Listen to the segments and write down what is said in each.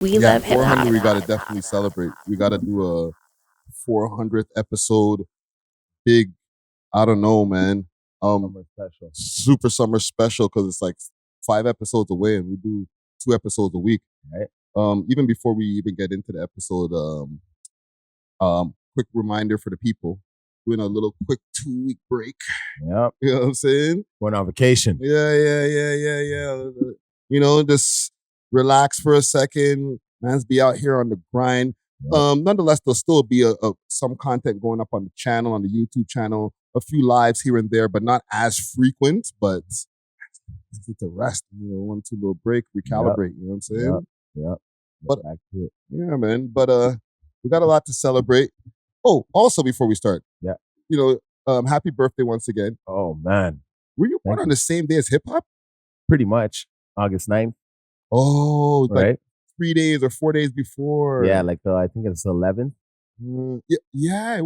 We love hip 400 hop. we gotta definitely celebrate. We gotta do a 400th episode. Big, I don't know, man. Summer special. Super summer special because it's like 5 episodes away and we do 2 episodes a week. Right. Even before we even get into the episode, quick reminder for the people. Doing a little quick 2-week break. Yep. You know what I'm saying? Going on vacation. Yeah. You know, just relax for a second. Man's be out here on the grind. Yep. Nonetheless, there'll still be some content going up on the channel, on the YouTube channel, a few lives here and there, but not as frequent. But need to rest, 1-2 little break, recalibrate. You know what I'm saying? Yep. But back to it. Yeah, man. But we got a lot to celebrate. Oh, also before we start, happy birthday once again. Oh man, were you born on the same day as hip hop? Pretty much, August 9th. Oh, right. Like 3 days or 4 days before. Yeah, like I think it's 11th. Yeah.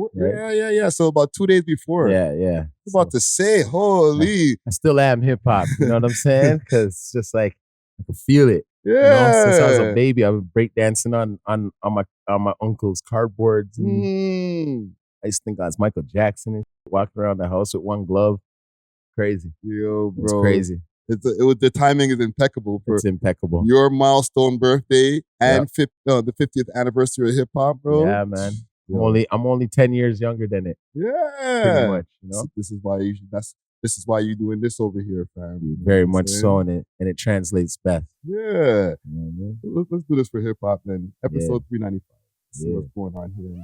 So about 2 days before. Yeah. I was about to say, holy. I still am hip hop. You know what I'm saying? Because it's just like I can feel it. Yeah. Since I was a baby, I was breakdancing on my uncle's cardboards. And I used to think I was Michael Jackson and walking around the house with one glove. Crazy. Yo, bro. It's crazy. The timing is impeccable. It's impeccable. Your milestone birthday and the 50th anniversary of hip hop, bro. Yeah, man. I'm only 10 years younger than it. Yeah. Pretty much. So this is why you're doing this over here, fam. Very much so, and it translates best. Yeah. Mm-hmm. Let's do this for hip hop then. Episode 395. See what's going on here.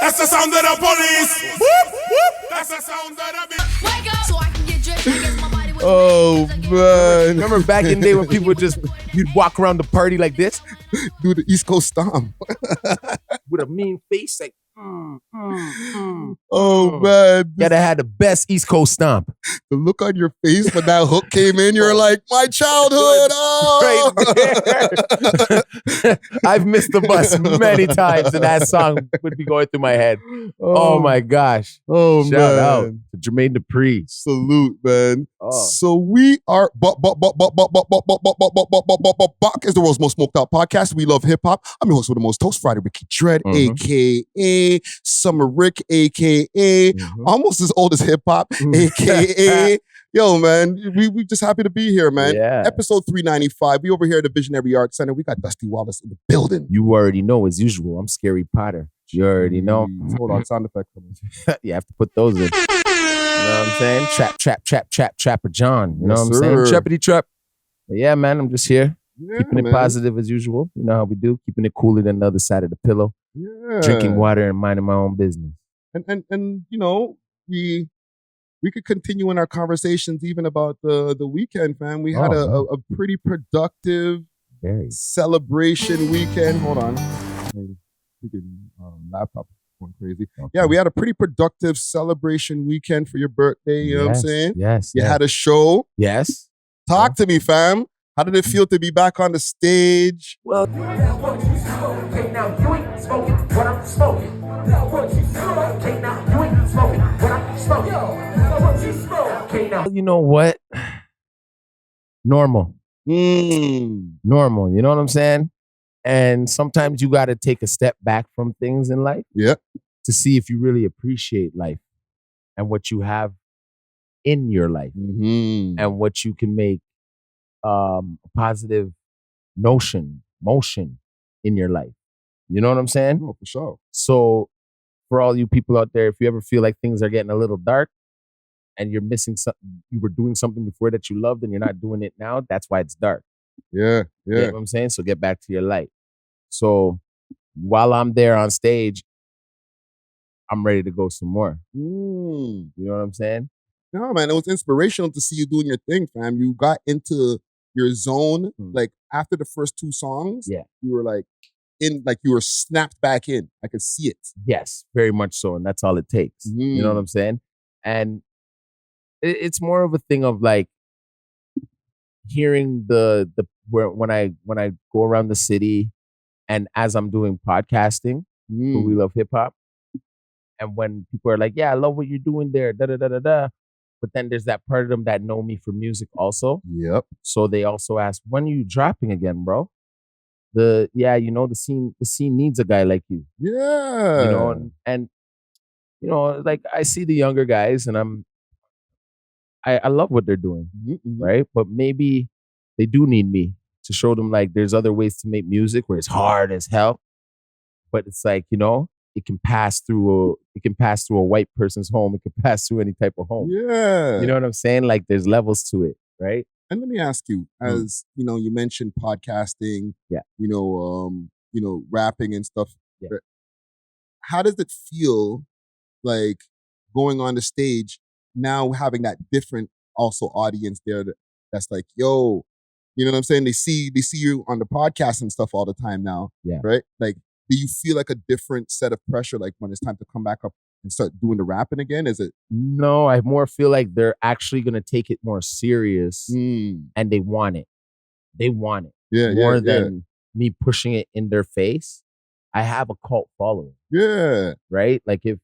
That's the sound of the police. Whoop, whoop. That's the sound of the beat. Wake up so I can get dressed. I guess my body was Oh, man. Remember back in the day when people you'd walk around the party like this? Do the East Coast stomp. With a mean face like, Oh, man. Gotta have the best East Coast stomp. The look on your face when that hook came in, you're like, my childhood. Oh. Right there. I've missed the bus many times and that song would be going through my head. Oh my gosh. Oh, Shout man. out to Jermaine Dupri. Salute, man. Oh. So we are Buck is the world's most smoked out podcast. We love hip hop. I'm your host with the most toast, Friday Ricky Dread, aka Summer Rick, aka almost as old as hip hop, aka yo, man. We just happy to be here, man. Yeah. Episode 395. We over here at the Visionary Art Center. We got Dusty Wallace in the building. You already know, as usual, I'm Scary Potter. You already know. Hold on, sound effect coming. You have to put those in. You know what I'm saying? Trapper John. You know what I'm saying? Trappity trap. But yeah, man, I'm just here. Yeah, keeping it positive as usual. You know how we do. Keeping it cooler than the other side of the pillow. Yeah. Drinking water and minding my own business. And you know, we could continue in our conversations even about the weekend, fam. We had a pretty productive celebration weekend. Hold on. Laptop going crazy. Okay. Yeah, we had a pretty productive celebration weekend for your birthday. You know what I'm saying? Yes. You had a show. Yes. Talk to me, fam. How did it feel to be back on the stage? Well, you know what? Normal. Normal. You know what I'm saying? And sometimes you got to take a step back from things in life to see if you really appreciate life and what you have in your life and what you can make a positive motion in your life. You know what I'm saying? Oh, for sure. So for all you people out there, if you ever feel like things are getting a little dark and you're missing something, you were doing something before that you loved and you're not doing it now, that's why it's dark. Yeah. You know what I'm saying? So get back to your light. So while I'm there on stage, I'm ready to go some more. You know what I'm saying? No, man, it was inspirational to see you doing your thing, fam. You got into your zone, like after the first 2 songs. Yeah. You were like you were snapped back in. I could see it. Yes, very much so. And that's all it takes. You know what I'm saying? And it's more of a thing of like hearing when I go around the city and as I'm doing podcasting, We Love Hip Hop. And when people are like, yeah, I love what you're doing there, da-da-da-da-da. But then there's that part of them that know me for music also. Yep. So they also ask, when are you dropping again, bro? the scene needs a guy like you. Yeah. You know, and like I see the younger guys and I love what they're doing, right? But maybe they do need me to show them like there's other ways to make music where it's hard as hell, but it's like, it can pass through a white person's home. It can pass through any type of home. Yeah. You know what I'm saying? Like there's levels to it, right? And let me ask you, as you mentioned podcasting, rapping and stuff. Yeah. How does it feel like going on the stage now, having that different also audience there that's like, yo, you know what I'm saying? They see you on the podcast and stuff all the time now. Yeah. Right? Like, do you feel like a different set of pressure like when it's time to come back up and start doing the rapping again? Is it? No, I more feel like they're actually gonna take it more serious and they want it. They want it. Yeah. More than me pushing it in their face. I have a cult following. Yeah. Right? Like if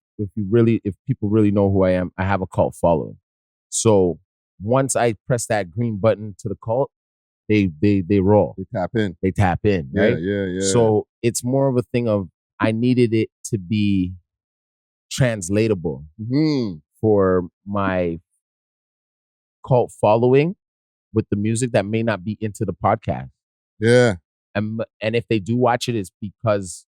people really know who I am, I have a cult following. So once I press that green button to the cult, they roll. They tap in. Right? Yeah. So it's more of a thing of I needed it to be translatable for my cult following with the music that may not be into the podcast. Yeah. And if they do watch it, it's because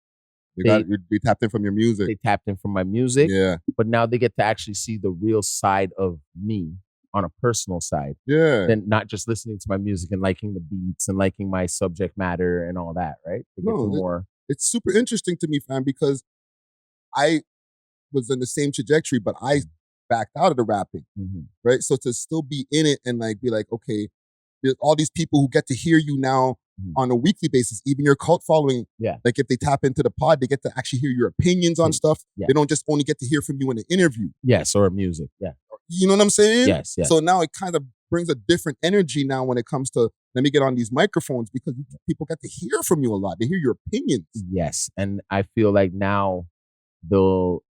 they tapped in from your music. They tapped in from my music. Yeah. But now they get to actually see the real side of me on a personal side. Yeah. Than not just listening to my music and liking the beats and liking my subject matter and all that, right? It's super interesting to me, fam, because I was in the same trajectory, but I backed out of the rapping, right? So to still be in it and like be like, okay, there's all these people who get to hear you now on a weekly basis, even your cult following. Yeah. Like if they tap into the pod, they get to actually hear your opinions on stuff. Yeah. They don't just only get to hear from you in an interview. Yes, or music. Yeah. You know what I'm saying? Yes. So now it kind of brings a different energy now when it comes to, let me get on these microphones, because people get to hear from you a lot. They hear your opinions. Yes. And I feel like now they'll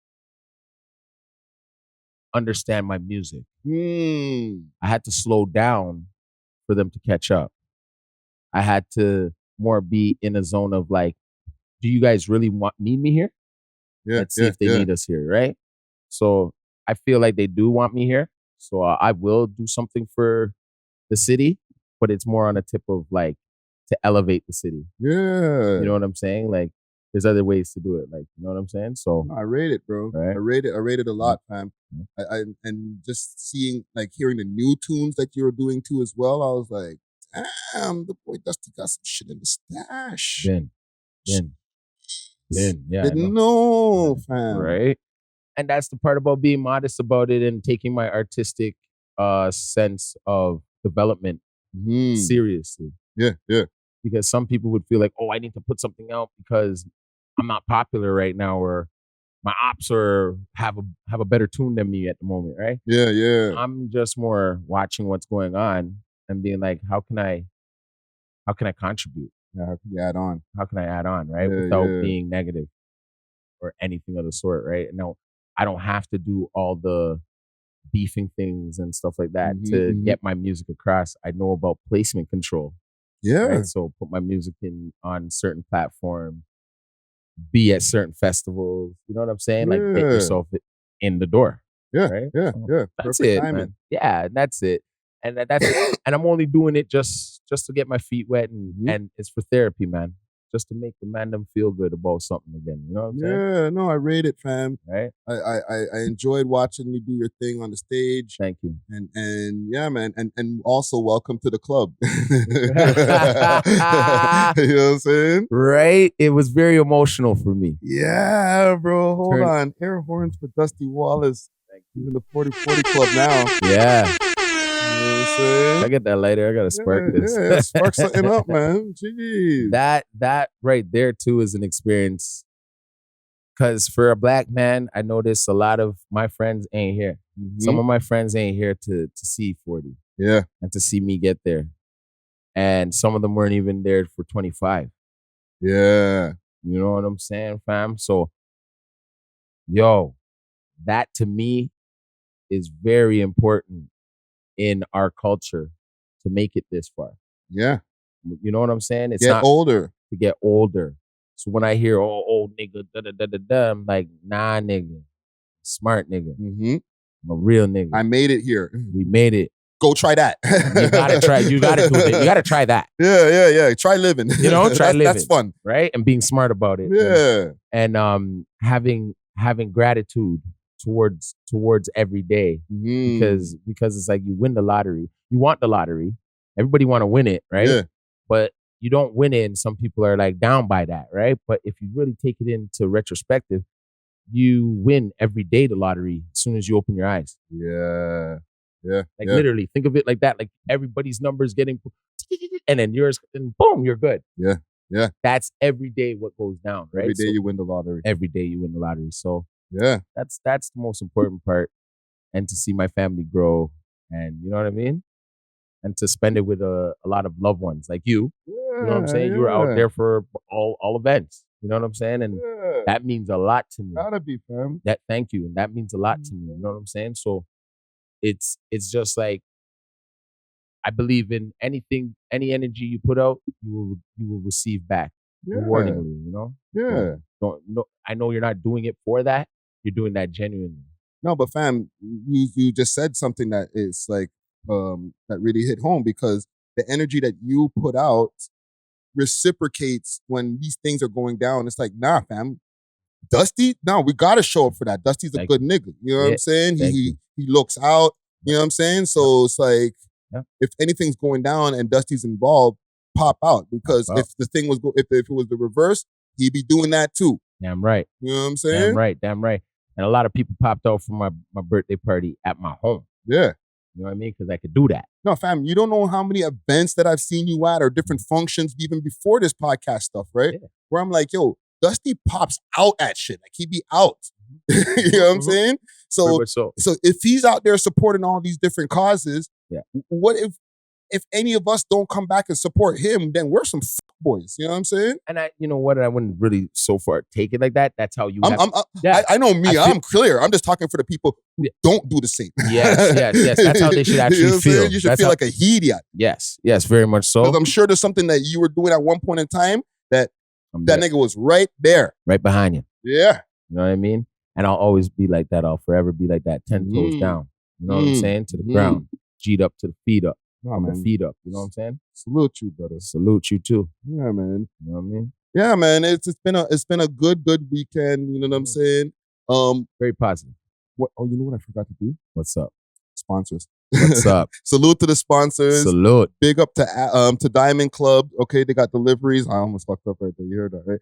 understand my music. I had to slow down for them to catch up. I had to more be in a zone of like, do you guys really need me here? Yeah. Let's see if they need us here, right? So I feel like they do want me here. So I will do something for the city, but it's more on a tip of like to elevate the city. Yeah. You know what I'm saying? Like there's other ways to do it. Like, you know what I'm saying? So I rate it, bro. Right? I rate it a lot, fam. And just hearing the new tunes that you're doing too as well, I was like, damn, the boy Dusty got some shit in the stash. Yeah. Didn't know, fam. Right? And that's the part about being modest about it and taking my artistic sense of development seriously. Yeah. Because some people would feel like, oh, I need to put something out because I'm not popular right now, or my ops have a better tune than me at the moment, right? Yeah. I'm just more watching what's going on and being like, how can I contribute? Yeah, how can you add on? How can I add on, right? Without being negative or anything of the sort, right? No, I don't have to do all the beefing things and stuff like that to get my music across. I know about placement control. Yeah. Right? So put my music on certain platform, be at certain festivals. You know what I'm saying? Like get yourself in the door. Yeah. Right? Yeah. That's Perfect it, timing. man. Yeah, that's it. And that's it. And I'm only doing it just to get my feet wet and it's for therapy, man. Just to make the man them feel good about something again. You know what I'm saying? Yeah, no, I rate it, fam. Right? I enjoyed watching you do your thing on the stage. Thank you. And yeah, man. And also welcome to the club. You know what I'm saying? Right? It was very emotional for me. Yeah, bro. Hold on. Air horns for Dusty Wallace. He's in the 40/40 club now. Yeah. You know what I'm saying? I get that later. I gotta spark this. Yeah, spark something up, man. Jeez. That right there too is an experience. Cause for a black man, I notice a lot of my friends ain't here. Some of my friends ain't here to see 40. Yeah. And to see me get there. And some of them weren't even there for 25. Yeah. You know what I'm saying, fam? So, yo, that to me is very important in our culture to make it this far. Yeah. You know what I'm saying? It's get not older. to get older. So when I hear, oh, old nigga, da da da da da, I'm like, nah, nigga, smart nigga, Mm-hmm. I'm a real nigga. I made it here. We made it. Go try that. You gotta try. You gotta do it. You gotta try that. Yeah. Try living. You know, try living. That's fun, right? And being smart about it. Yeah. And having gratitude towards every day because it's like you win the lottery. You want the lottery. Everybody want to win it, right? Yeah. But you don't win it, and some people are like down by that, right? But if you really take it into retrospective, you win every day the lottery as soon as you open your eyes. Yeah. Like literally, think of it like that. Like everybody's numbers getting, and then yours, and boom, you're good. Yeah. That's every day what goes down, right? Every day you win the lottery. Every day you win the lottery. So yeah, that's the most important part. And to see my family grow, and you know what I mean? And to spend it with a lot of loved ones like you. You know what I'm saying? You were out there for all events. You know what I'm saying? And that means a lot to me. Gotta be, fam. Thank you. And that means a lot to me. You know what I'm saying? So it's just like, I believe in anything, any energy you put out, you will receive back rewardingly, you know? Yeah. I know you're not doing it for that. You're doing that genuinely. No, but fam, you just said something that is like, that really hit home, because the energy that you put out reciprocates when these things are going down. It's like, nah, fam. Dusty, no, we gotta show up for that. Dusty's a good nigga. You know what I'm saying? He looks out. You know what I'm saying? So it's like, if anything's going down and Dusty's involved, pop out, because if the thing was if it was the reverse, he'd be doing that too. Damn right. You know what I'm saying? Damn right. And a lot of people popped out from my birthday party at my home. Yeah. You know what I mean? Because I could do that. No, fam, you don't know how many events that I've seen you at, or different functions even before this podcast stuff, right? Yeah. Where I'm like, yo, Dusty pops out at shit. Like, he be out. You know what I'm saying? So if he's out there supporting all these different causes, what if any of us don't come back and support him, then we're some boys. You know what I'm saying? And you know what? I wouldn't really so far take it like that. That's how you I know me. I'm clear. I'm just talking for the people who don't do the same. Yes. That's how they should actually feel. You should feel like a idiot. Yes, very much so. Because I'm sure there's something that you were doing at one point in time that nigga was right there. Right behind you. Yeah. You know what I mean? And I'll always be like that. I'll forever be like that. 10 toes down. You know what I'm saying? To the ground. G'd up to the feet up. Oh, man. Feet up. You know what I'm saying? Salute you, brother. Salute you too. Yeah, man. You know what I mean? Yeah, man. It's been a good weekend. You know what I'm saying? Very positive. What? Oh, you know what I forgot to do? What's up? Sponsors. What's up? Salute to the sponsors. Salute. Big up to Diamond Club. Okay, they got deliveries. I almost fucked up right there. You heard that, right?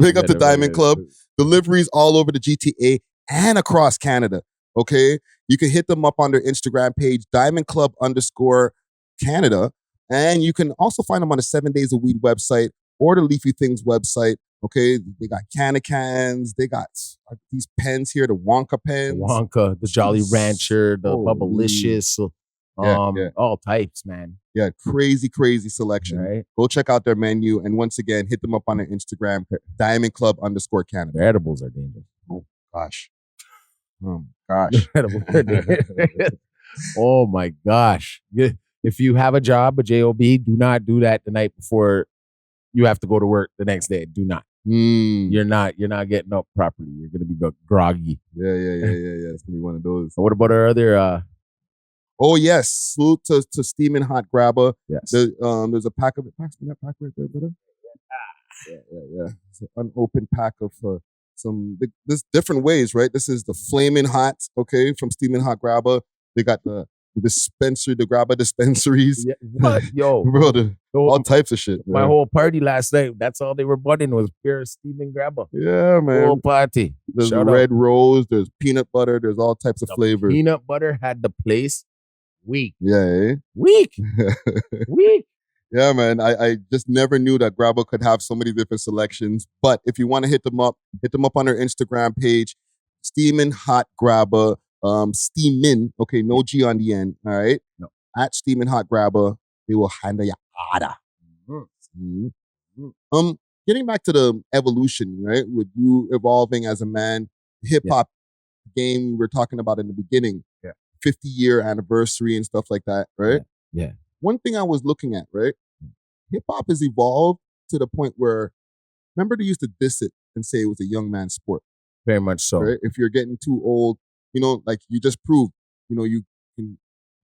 Big up to Diamond Club. Deliveries all over the GTA and across Canada. Okay, you can hit them up on their Instagram page, Diamond Club _Canada, and you can also find them on the 7 Days of Weed website or the Leafy Things website. Okay, they got cans. They got these pens here, the Wonka pens. The Jolly Rancher, the Bubblicious, all types, man. Yeah, crazy selection. Right. Go check out their menu, and once again, hit them up on their Instagram, Diamond Club _Canada. Their edibles are dangerous. Oh my gosh. Oh my gosh. If you have a job, a job, do not do that the night before you have to go to work the next day. Do not. You're not getting up properly. You're gonna be groggy. Yeah. It's gonna be one of those. So what about our other oh yes, salute to Steaming Hot Grabber. Yes. There's a pack of it. Pass me that pack right there, brother. Yeah. It's an unopened pack of there's different ways, right? This is the Flaming Hot, okay, from Steaming Hot Grabber. They got the Grabber dispensaries. Yeah. What? Yo, bro, all types of shit. My whole party last night, that's all they were butting was pure Steaming Grabber. Yeah, man. Whole party. There's red rose, there's peanut butter, there's all types of flavors. Peanut butter had the place weak. Yeah, Weak. Yeah, man. I just never knew that Grabber could have so many different selections. But if you want to hit them up on their Instagram page, Steamin' Hot Grabber, Steamin', okay, no G on the end, all right? No. At Steamin' Hot Grabber, they will handle your order. Getting back to the evolution, right? With you evolving as a man, hip-hop game we were talking about in the beginning, 50-year anniversary and stuff like that, right? Yeah. One thing I was looking at, right? Hip hop has evolved, to the point where, remember they used to diss it and say it was a young man's sport. Very much so. Right? If you're getting too old, like you just proved, you can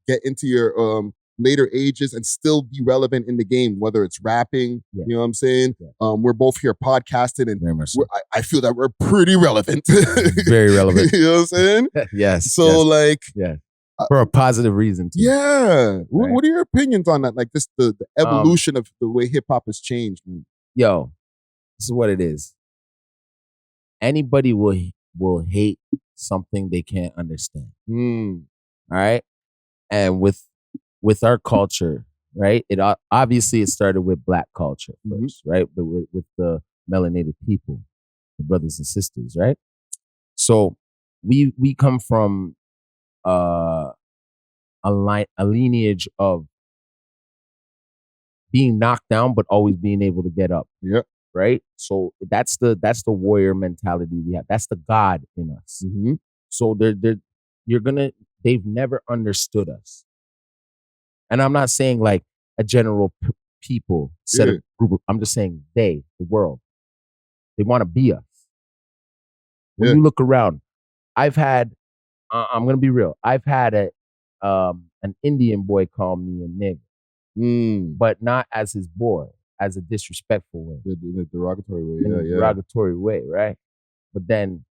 get into your later ages and still be relevant in the game, whether it's rapping, you know what I'm saying? Yeah. We're both here podcasting, and very much so. I feel that we're pretty relevant. Very relevant. You know what I'm saying? Yes. So for a positive reason too. Yeah. Right. What are your opinions on that? Like this, the evolution of the way hip hop has changed. Man. Yo, this is what it is. Anybody will hate something they can't understand. All right. And with our culture, right? It obviously started with Black culture first, right? But with the melanated people, the brothers and sisters, right? So we come from a lineage of being knocked down, but always being able to get up. Yep. Right. So that's the warrior mentality we have. That's the God in us. So they've never understood us. And I'm not saying like a general people set a group. I'm just saying the world, they want to be us. When you look around, I've had, I'm going to be real. I've had an Indian boy call me a nigga, but not as his boy, as a disrespectful way. In a derogatory way. In a derogatory way, right? But then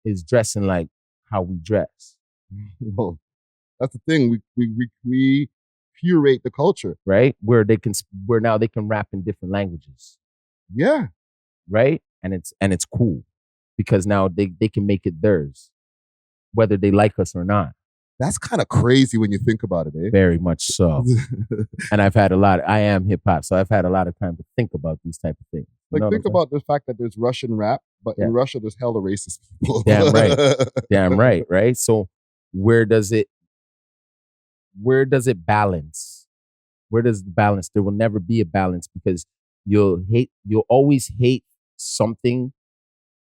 is dressing like how we dress. Well, that's the thing. We curate the culture, right? Where now they can rap in different languages. Yeah. Right? And it's cool because now they can make it theirs, whether they like us or not. That's kind of crazy when you think about it, eh? Very much so. And I am hip hop, so I've had a lot of time to think about these type of things. Like think about the fact that there's Russian rap, but in Russia there's hella racist people. Damn right. Damn right, right? So where does it balance? Where does it balance? There will never be a balance because you'll always hate something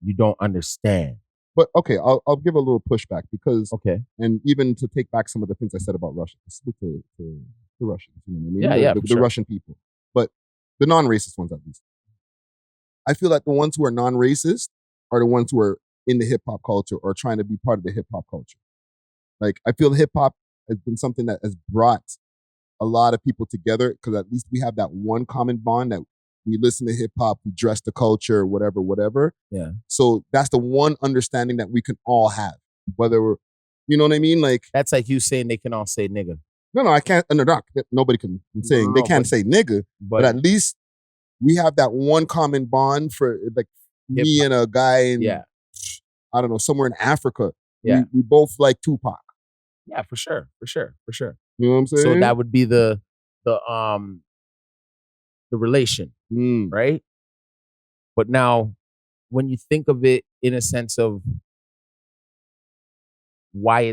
you don't understand. But okay, I'll give a little pushback because and even to take back some of the things I said about Russia, to the Russians, you know what I mean? The Russian people, but the non-racist ones at least. I feel like the ones who are non-racist are the ones who are in the hip hop culture or trying to be part of the hip hop culture. Like I feel hip hop has been something that has brought a lot of people together because at least we have that one common bond that we listen to hip hop, we dress the culture, whatever. Yeah. So that's the one understanding that we can all have, whether we're, you know what I mean? Like that's like you saying they can all say nigga. No, I can't. Nobody can. I'm saying they can't say nigga, but at least we have that one common bond for like hip-hop. Me and a guy in, I don't know, somewhere in Africa. Yeah, we both like Tupac. Yeah, for sure. You know what I'm saying? So that would be the relation, right? But now, when you think of it in a sense of why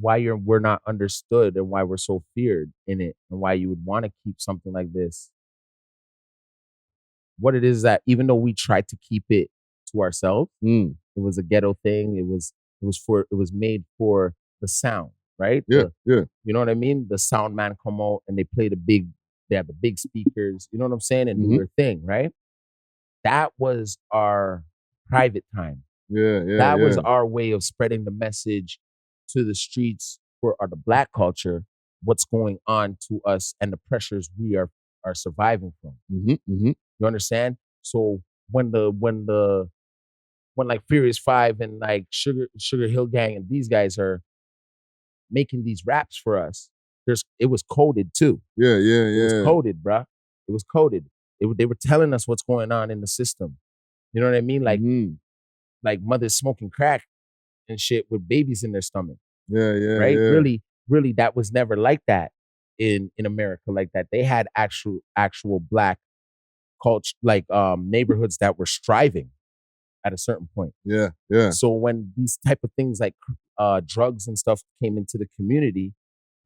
we're not understood and why we're so feared in it and why you would want to keep something like this, what it is that even though we tried to keep it to ourselves, it was a ghetto thing. It was made for the sound, right? Yeah. You know what I mean? The sound man come out and they have the big speakers, you know what I'm saying? And do their thing, right? That was our private time. That was our way of spreading the message to the streets for the Black culture, what's going on to us and the pressures we are surviving from. You understand? So when like Furious 5 and like Sugar Hill Gang and these guys are making these raps for us, it was coded too. Yeah. It was coded, bruh. It was coded. They were telling us what's going on in the system. You know what I mean? Like, like mothers smoking crack and shit with babies in their stomach. Yeah. Right? Really, that was never like that in America. Like that, they had actual Black culture, like neighborhoods that were striving at a certain point. Yeah. So when these type of things like drugs and stuff came into the community,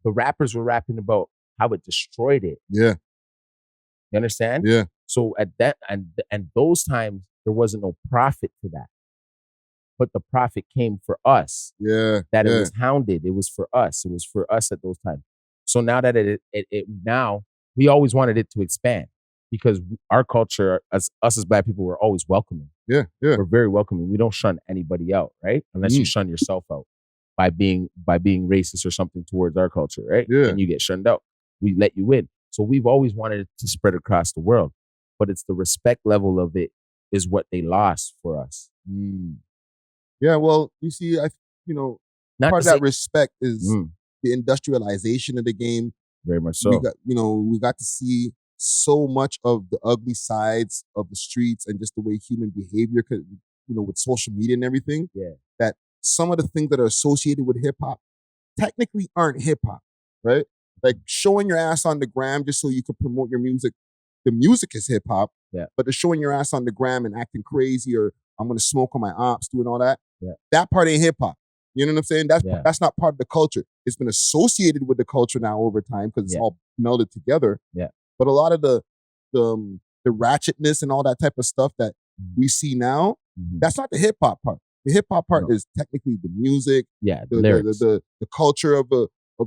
the rappers were rapping about how it destroyed it. Yeah. You understand? Yeah. So at that and those times there wasn't no profit to that. But the profit came for us. Yeah. That it was hounded. It was for us. It was for us at those times. So now that now we always wanted it to expand. because our culture, us as Black people, we're always welcoming. Yeah. We're very welcoming. We don't shun anybody out, right? Unless you shun yourself out by being racist or something towards our culture, right? Yeah. And you get shunned out. We let you in. So we've always wanted it to spread across the world, but it's the respect level of it is what they lost for us. Yeah, well, you see, Not part to of that say- respect is the industrialization of the game. Very much so. We got to see so much of the ugly sides of the streets and just the way human behavior could, with social media and everything. Yeah. That some of the things that are associated with hip hop technically aren't hip hop, right? Like showing your ass on the gram just so you could promote your music. The music is hip hop, but the showing your ass on the gram and acting crazy or I'm gonna smoke on my ops, doing all that. Yeah. That part ain't hip hop. You know what I'm saying? That's not part of the culture. It's been associated with the culture now over time because it's all melded together. Yeah. But a lot of the ratchetness and all that type of stuff that we see now, that's not the hip hop part. The hip hop part is technically the music, the culture of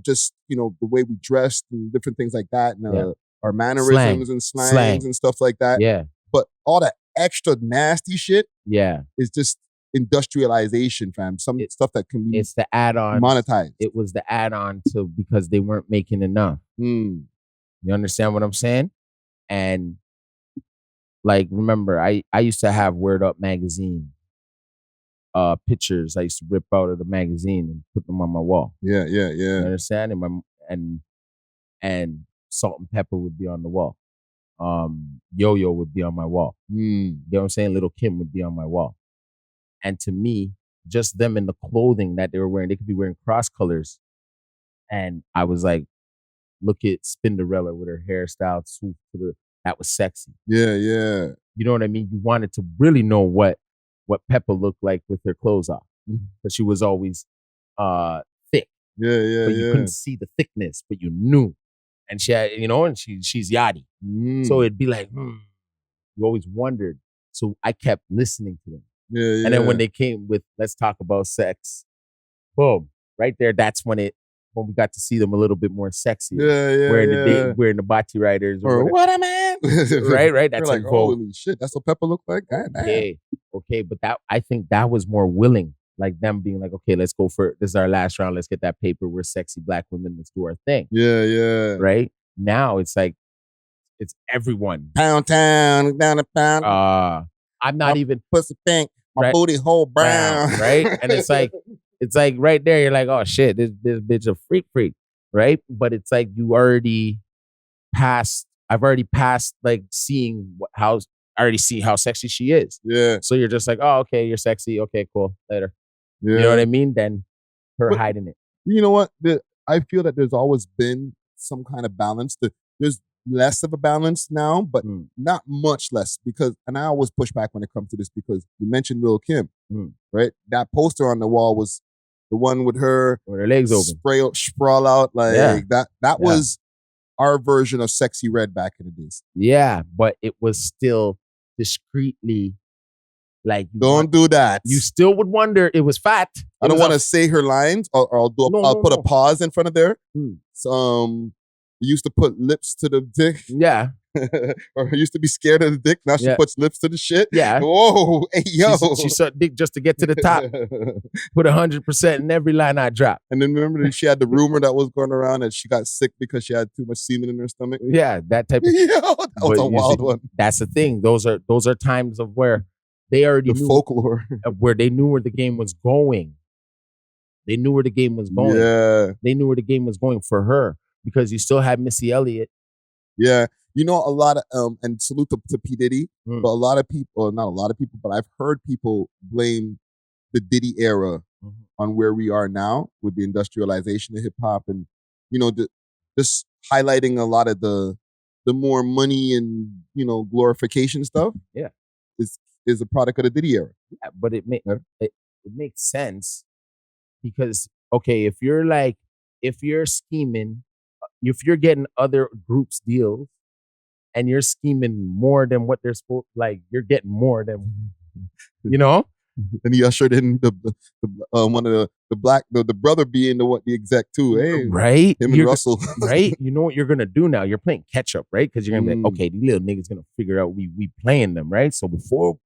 just the way we dressed and different things like that, and our mannerisms and slangs and stuff like that. Yeah. But all that extra nasty shit, is just industrialization, fam. Some stuff that can be it's the add-on monetized. It was the add-on to because they weren't making enough. You understand what I'm saying? And like, remember, I used to have Word Up magazine pictures. I used to rip out of the magazine and put them on my wall. Yeah. You understand? And Salt and Pepper would be on the wall. Yo-Yo would be on my wall. You know what I'm saying? Little Kim would be on my wall. And to me, just them in the clothing that they were wearing, they could be wearing cross colors. And I was like, look at Spinderella with her hairstyle, that was sexy. Yeah. You know what I mean? You wanted to really know what Pepper looked like with her clothes off. But she was always thick. Yeah. But you couldn't see the thickness, but you knew. And she had, and she's yachty. So it'd be like, you always wondered. So I kept listening to them. Yeah. And then when they came with Let's Talk About Sex, boom, right there, that's when we got to see them a little bit more sexy. Yeah. Wearing the Bati Riders or what a man. right. That's like, holy shit, that's what Pepper looked like? God, okay, but I think that was more willing. Like them being like, okay, let's go for it. This is our last round. Let's get that paper. We're sexy Black women. Let's do our thing. Yeah. Right? Now it's like, it's everyone. Pound town, down the pound. I'm not even pussy pink. My booty hole brown. Right? And it's like right there, you're like, oh shit, this bitch a freak, right? But it's like I've already passed like seeing I already see how sexy she is. Yeah. So you're just like, oh, okay, you're sexy. Okay, cool. Later. Yeah. You know what I mean? Then her hiding it. You know what? I feel that there's always been some kind of balance. There's less of a balance now, but not much less and I always push back when it comes to this because you mentioned Lil' Kim, right? That poster on the wall was the one with her legs open, sprawl out like that. That was our version of Sexy Red back in the days. Yeah, but it was still discreetly like don't do that. You still would wonder it was fat. I don't want to say her lines, or I'll put a pause in front of there. So, you used to put lips to the dick. Yeah. Or used to be scared of the dick. Now she puts lips to the shit. Yeah. Whoa. Hey, yo. She sucked dick just to get to the top. Put 100% in every line I drop. And then remember that she had the rumor that was going around that she got sick because she had too much semen in her stomach. Yeah, that type of that was a wild one. That's the thing. Those are times of where they already knew folklore. Where they knew where the game was going. They knew where the game was going. Yeah. They knew where the game was going for her. Because you still had Missy Elliott. Yeah. A lot of, and salute to P. Diddy, but a lot of people, not a lot of people, but I've heard people blame the Diddy era on where we are now with the industrialization of hip hop and, just highlighting a lot of the more money and, glorification stuff. Yeah. Is a product of the Diddy era. Yeah, but it makes sense because, okay, if you're scheming, if you're getting other groups deals and you're scheming more than what they're supposed, like you're getting more than, Then he ushered in the one of the black the brother being the exec too. Hey, right? Him and Russell. Right? You know what you're gonna do now? You're playing catch up, right? Because you're gonna be like, okay, these little niggas gonna figure out we playing them, right? So before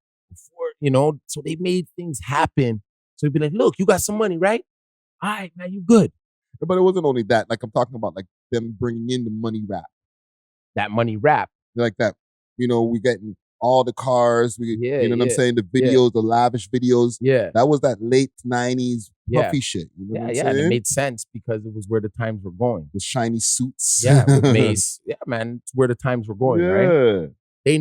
so they made things happen. So he'd be like, look, you got some money, right? All right, man, you good. But it wasn't only that. Like I'm talking about, like them bringing in the money rap. That money rap, like that. We getting all the cars. You know what I'm saying? The videos, the lavish videos. Yeah, that was that late '90s puffy shit. You know what I'm saying? And it made sense because it was where the times were going. With shiny suits. Yeah, with Mace. Yeah, man, it's where the times were going. Right? They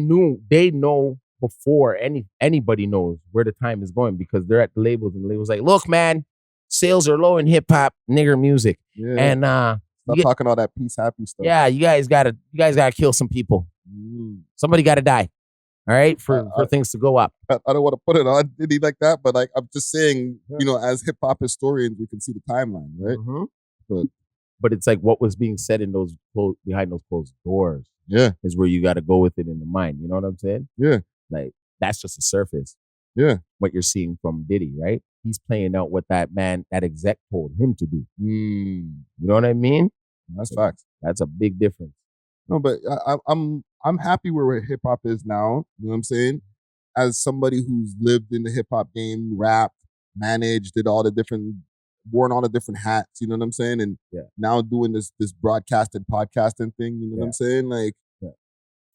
know before anybody knows where the time is going because they're at the labels and the labels like, look, man, sales are low in hip hop, nigger music, and stop talking all that peace happy stuff. Yeah, you guys gotta kill some people. Somebody gotta die. All right, for things to go up. I don't want to put it on Diddy like that, but like I'm just saying, as hip hop historians, we can see the timeline, right? Mm-hmm. But it's like what was being said in those behind those closed doors. Yeah, is where you got to go with it in the mind. You know what I'm saying? Yeah, like that's just the surface. Yeah, what you're seeing from Diddy, right? He's playing out what that exec told him to do. You know what I mean? That's facts. That's a big difference. No, but I'm happy where hip hop is now. You know what I'm saying? As somebody who's lived in the hip hop game, rapped, managed, did all the different, worn all the different hats. You know what I'm saying? And now doing this broadcasting, podcasting thing. You know what I'm saying? Like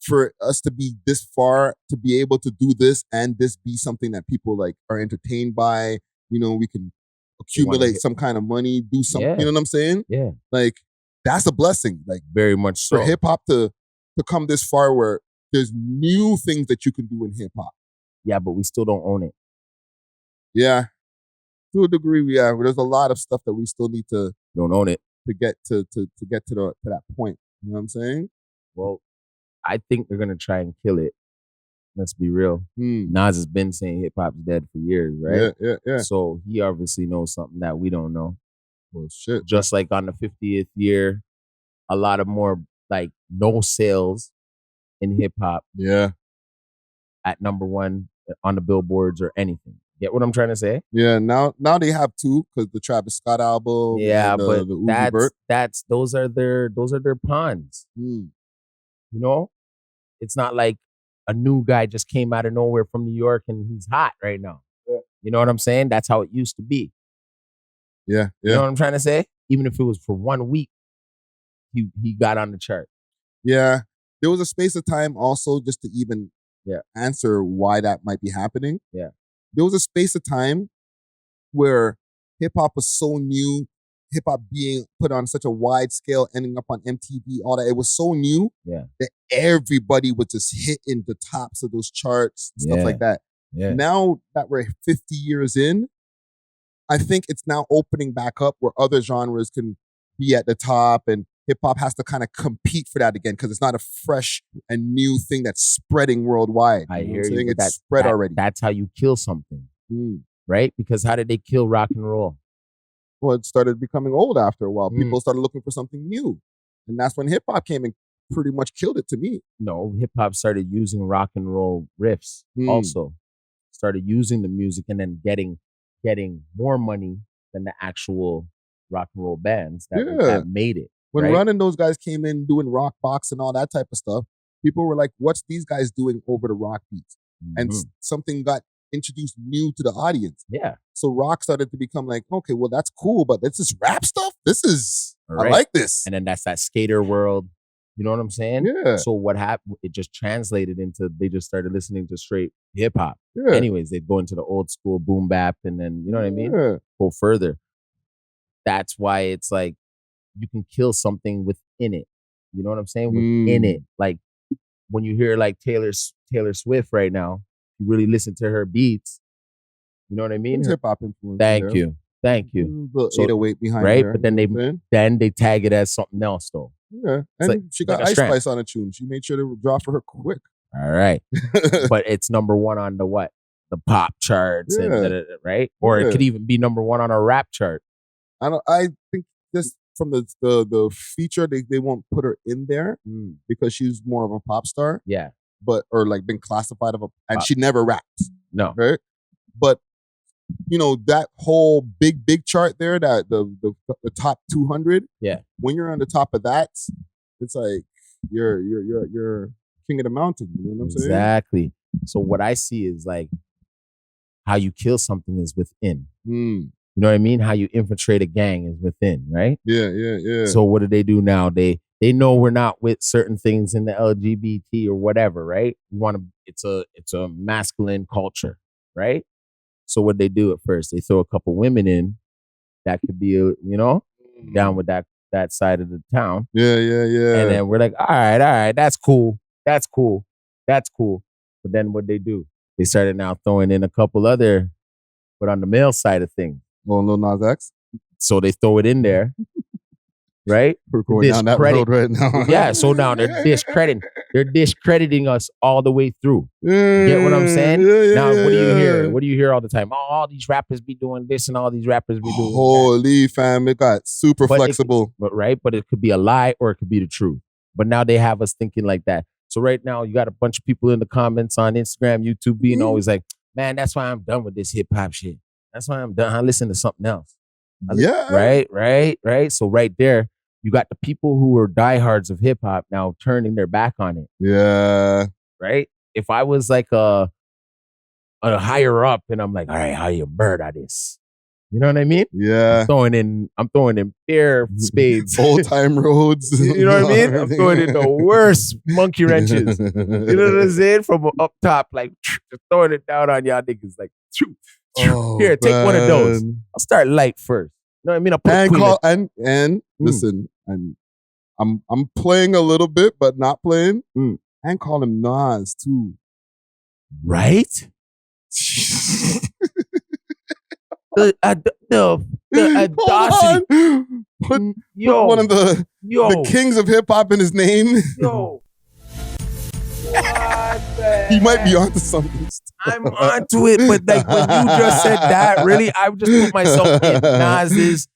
for us to be this far, to be able to do this and this be something that people like are entertained by. We can accumulate some kind of money, do something. You know what I'm saying? Yeah. Like that's a blessing. Like very much so. For hip hop to come this far where there's new things that you can do in hip hop. Yeah, but we still don't own it. Yeah. To a degree, there's a lot of stuff that we still need to don't own it to get to that point. You know what I'm saying? Well, I think they're gonna try and kill it. Let's be real. Nas has been saying hip hop's dead for years, right? Yeah. So he obviously knows something that we don't know. Well, shit. Just like on the 50th year, a lot of more like no sales in hip hop. Yeah. At number one on the billboards or anything. Get what I'm trying to say? Yeah. Now they have two because the Travis Scott album. Yeah, and but the Uzi Vert. those are their pawns. It's not like a new guy just came out of nowhere from New York and he's hot right now. Yeah. You know what I'm saying? That's how it used to be. Yeah. You know what I'm trying to say? Even if it was for 1 week, he got on the chart. Yeah. There was a space of time also just to even answer why that might be happening. Yeah. There was a space of time where hip hop was so new, hip hop being put on such a wide scale, ending up on MTV, all that. It was so new that everybody was just hitting the tops of those charts, stuff like that. Yeah. Now that we're 50 years in, I think it's now opening back up where other genres can be at the top and hip hop has to kind of compete for that again because it's not a fresh and new thing that's spreading worldwide. I hear you. It's spread already. That's how you kill something, right? Because how did they kill rock and roll? Well, it started becoming old after a while. People started looking for something new. And that's when hip hop came and pretty much killed it to me. No, hip hop started using rock and roll riffs also. Started using the music and then getting more money than the actual rock and roll bands that made it. When right? Run and those guys came in doing rock box and all that type of stuff, people were like, what's these guys doing over the rock beats? And something got introduced new to the audience. Yeah. So rock started to become like, okay, well, that's cool, but this is rap stuff? I like this. And then that's that skater world. You know what I'm saying? Yeah. So what happened, it just translated into, they just started listening to straight hip hop. Yeah. Anyways, they'd go into the old school boom bap and then, you know what I mean? Yeah. Go further. That's why it's like, you can kill something within it. You know what I'm saying? Within it. Like when you hear like Taylor Swift right now, you really listen to her beats. You know what I mean? Hip hop influence. Thank you. The 808 behind right? there, but then they tag it as something else though. Yeah. And like, she got Ice Spice on a tune. She made sure to draw for her quick. All right. But it's number one on the what? The pop charts and right? Or it could even be number one on a rap chart. I think just from the feature, they won't put her in there because she's more of a pop star. Yeah. But or like been classified and she never raps. No. Right? But that whole big chart there, that the top 200. Yeah. When you're on the top of that, it's like you're king of the mountain. You know what I'm saying? Exactly. So what I see is like how you kill something is within. You know what I mean? How you infiltrate a gang is within, right? Yeah. So what do they do now? They know we're not with certain things in the LGBT or whatever, right? It's a masculine culture, right? So what they do at first, they throw a couple women in that could be, down with that side of the town. Yeah. And then we're like, all right, that's cool. But then what they do? They started now throwing in a couple other, but on the male side of things. Well, Lil Nas X. So they throw it in there, right? We're going down that road right now. Yeah, so now they're discrediting us all the way through. Get what I'm saying? Now, what do you hear? What do you hear all the time? Oh, all these rappers be doing this and all these rappers be doing Holy fam, it got super flexible. But it could be a lie or it could be the truth. But now they have us thinking like that. So right now, you got a bunch of people in the comments on Instagram, YouTube being always like, man, that's why I'm done with this hip hop shit. That's why I'm done. I listen to something else. Right. So right there, you got the people who are diehards of hip hop now turning their back on it. Yeah. Right. If I was like a higher up and I'm like, all right, how you murder this? You know what I mean? Yeah. I'm throwing in bare spades. Old time roads. You know what I mean? I'm throwing in the worst monkey wrenches. You know what I'm saying? From up top, like just throwing it down on y'all niggas. Like, here, take one of those. I'll start light first. You know what I mean? I'll put listen, and I'm playing a little bit, but not playing. And call him Nas too. Right? the audacity. Put one of the kings of hip hop in his name. Yo. He might be onto something. I'm onto it, but like when you just said that, really, I just put myself in Nas's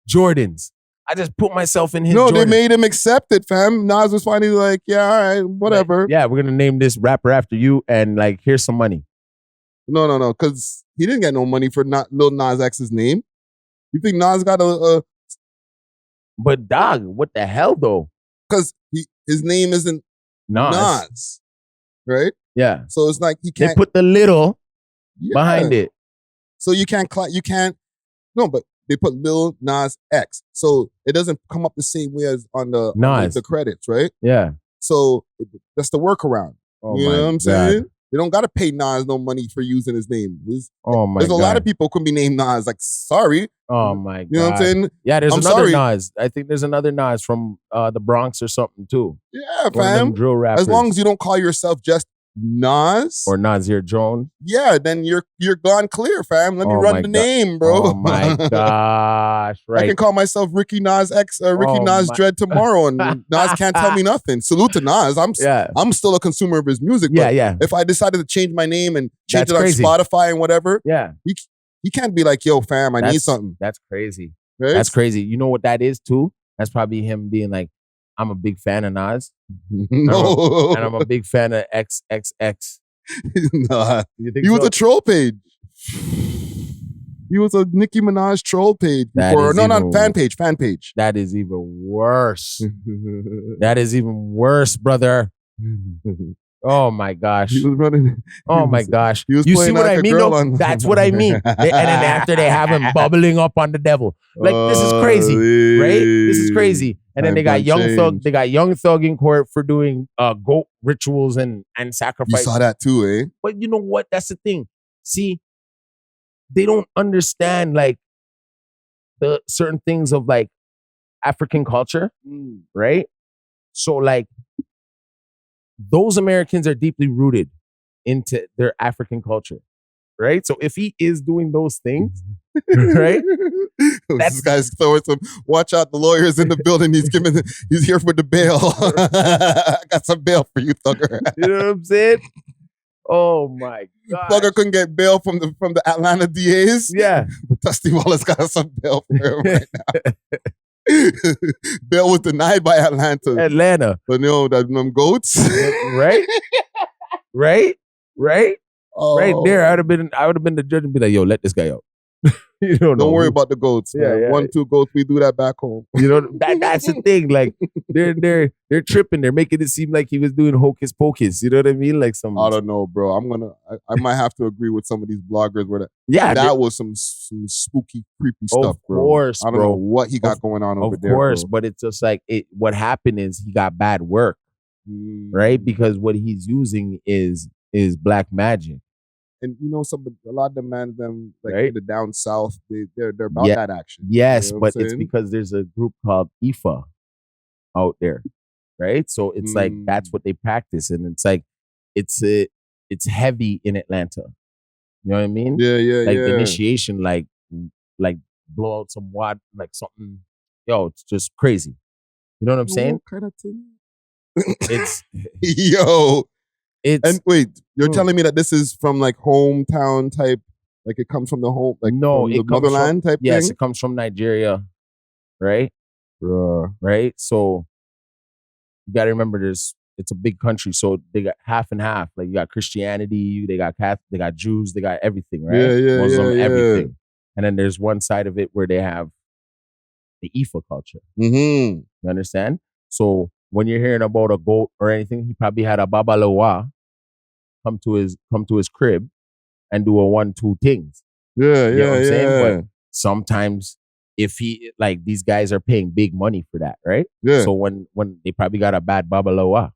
Jordans. I just put myself in his Jordans. They made him accept it, fam. Nas was finally like, yeah, all right, whatever. Like, yeah, we're going to name this rapper after you and like, here's some money. No, because he didn't get no money for Lil Nas X's name. You think Nas got a... But dog, what the hell though? Because his name isn't Nas. Right? Yeah. So it's like he can't... They put the little behind it. So you can't... No, but they put Lil Nas X. So it doesn't come up the same way as on the credits, right? Yeah. So that's the workaround. Oh, you know what I'm saying? They don't got to pay Nas no money for using his name. There's a lot of people who can be named Nas. Like, sorry. Oh, my God. You know what I'm saying? Yeah, there's another Nas. I think there's another Nas from the Bronx or something, too. Yeah, fam. Drill rappers. As long as you don't call yourself just Nas. Or Nasir Jones. Yeah, then you're gone clear, fam. Let me run the name, bro. Oh, my gosh. Right. I can call myself Ricky Nas X or Ricky Nas Dread tomorrow, and Nas can't tell me nothing. Salute to Nas. I'm still a consumer of his music. But if I decided to change my name and change it on Spotify and whatever, he can't be like, yo, fam, I need something. That's crazy. Right? That's crazy. You know what that is, too? That's probably him being like, I'm a big fan of Nas. No. And I'm a big fan of XXX. Nah. He was a troll page. He was a Nicki Minaj troll page before. No, fan page. That is even worse. That is even worse, brother. Oh my gosh. He was running. Oh my gosh. You see what I mean though? That's what I mean. And then after they have him bubbling up on the devil. Like this is crazy. Right? This is crazy. And then they got Young Thug in court for doing goat rituals and sacrifice. You saw that too, eh? But you know what? That's the thing. See, they don't understand like the certain things of like African culture, right? So like those Americans are deeply rooted into their African culture, right? So if he is doing those things, right? This guy's throwing some, watch out, the lawyer's in the building. He's here for the bail. I got some bail for you, Thugger. You know what I'm saying? Oh my God. Thugger couldn't get bail from the Atlanta DAs. Yeah. But Dusty Wallace got some bail for him right now. Bail was denied by Atlanta. But them goats. Right? Right there, I would have been the judge and be like, yo, let this guy out. Don't worry about the goats. Man. Yeah. 1, 2 goats, we do that back home. That's the thing. Like they're tripping. They're making it seem like he was doing hocus pocus. You know what I mean? Like some. I don't know, bro. I might have to agree with some of these bloggers where that was some spooky, creepy stuff, bro. Of course, I don't know what he got going on over there. Of course, bro. but it's just like what happened is he got bad work, right? Because what he's using is black magic. And a lot of the man, in the down south, they're about that action. Yes, but it's because there's a group called IFA out there, right? So it's like that's what they practice, and it's like it's heavy in Atlanta. You know what I mean? Yeah. Like the initiation, like blow out some wad, like something. Yo, it's just crazy. You know what I'm saying? What kind of thing? It's And wait, you're telling me that this is from like hometown type, like it comes from the home, like no, the motherland type thing? Yes, it comes from Nigeria, right? Right? So you got to remember it's a big country, so they got half and half. Like you got Christianity, they got Catholic, they got Jews, they got everything, right? Muslim, everything. And then there's one side of it where they have the Ifa culture. You understand? So when you're hearing about a goat or anything, he probably had a babalawa come to his crib and do a 1-2 things. You know what I'm saying? But sometimes if he like these guys are paying big money for that, right? Yeah. So when they probably got a bad babalawa.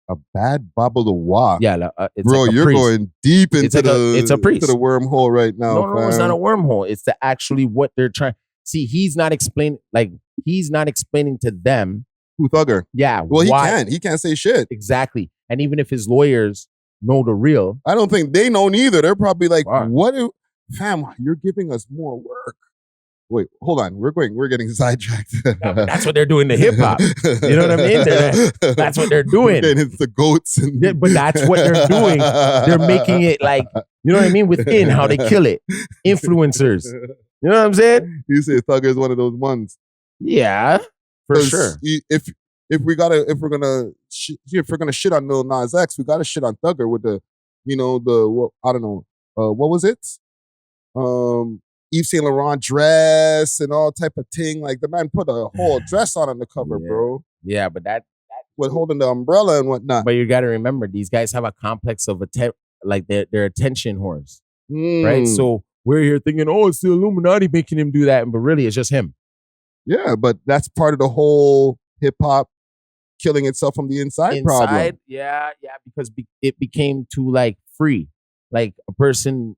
A bad babalawa. Yeah, it's bro, like you're going deep into it's a priest. to the wormhole right now. No, it's not a wormhole. It's actually what they're trying. See, he's not explaining to them. Who Thugger? Yeah. Well, he can't say shit. Exactly. And even if his lawyers know the real, I don't think they know neither. They're probably like, fam, you're giving us more work. Wait, hold on. We're getting sidetracked. That's what they're doing to hip hop. You know what I mean? That's what they're doing. And it's the goats. But that's what they're doing. They're making it like, you know what I mean? Within how they kill it. Influencers. You know what I'm saying? You say Thugger is one of those ones. Yeah, for sure. If we're gonna shit on Lil Nas X, we gotta shit on Thugger with the, I don't know, what was it? Yves Saint Laurent dress and all type of thing. Like the man put a whole dress on the cover, bro. Yeah, but that with holding the umbrella and whatnot. But you got to remember, these guys have a complex of like they're attention whores, right? So we're here thinking, oh, it's the Illuminati making him do that, but really, it's just him. Yeah, but that's part of the whole hip hop killing itself from the inside problem. Yeah, because it became too like free. Like a person's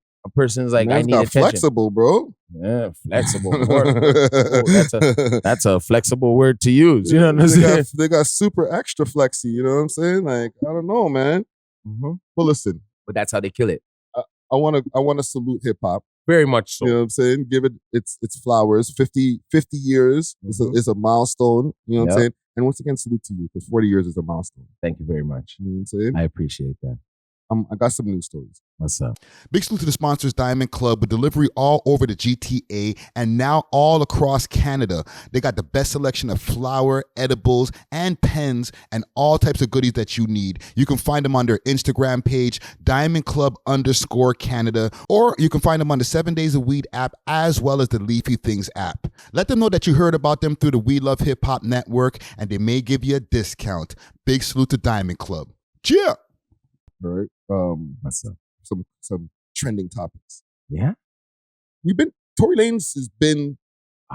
like, I need attention. Flexible, bro. Yeah, flexible. That's a flexible word to use. You know what I'm saying? They got super extra flexy. You know what I'm saying? Like, I don't know, man. But listen, but that's how they kill it. I want to salute hip hop. Very much so. You know what I'm saying? Give it its flowers. 50 years is a milestone. You know what I'm saying? And once again, salute to you, because 40 years is a milestone. Thank you very much. You know what I'm saying? I appreciate that. I got some news stories. What's up? Big salute to the sponsors, Diamond Club, with delivery all over the GTA and now all across Canada. They got the best selection of flour, edibles, and pens, and all types of goodies that you need. You can find them on their Instagram page, DiamondClub_Canada, or you can find them on the 7 Days of Weed app, as well as the Leafy Things app. Let them know that you heard about them through the We Love Hip Hop Network, and they may give you a discount. Big salute to Diamond Club. Cheer! All right. What's up? Some trending topics. Yeah. Tory Lanez has been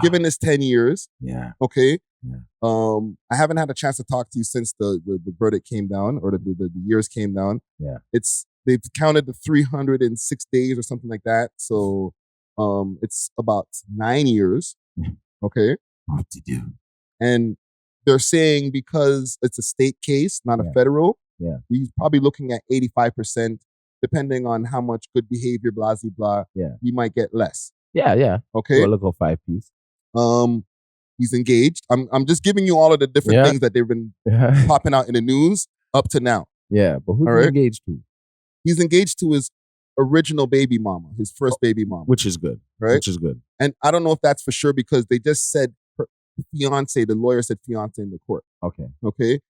given this 10 years. Yeah. Okay. Yeah. I haven't had a chance to talk to you since the verdict came down, or the years came down. Yeah. They've counted the 306 days or something like that. So it's about 9 years. Okay. What to do? And they're saying because it's a state case, not a federal. Yeah. He's probably looking at 85%, depending on how much good behavior, blah, blah, blah. Yeah. He might get less. Yeah. Okay. Well, look, 5-piece. He's engaged. I'm just giving you all of the different things that they've been popping out in the news up to now. Yeah, but who's he engaged to? He's engaged to his original baby mama, his first baby mama. Which is good. Right? Which is good. And I don't know if that's for sure, because they just said fiance, the lawyer said fiance in the court. Okay.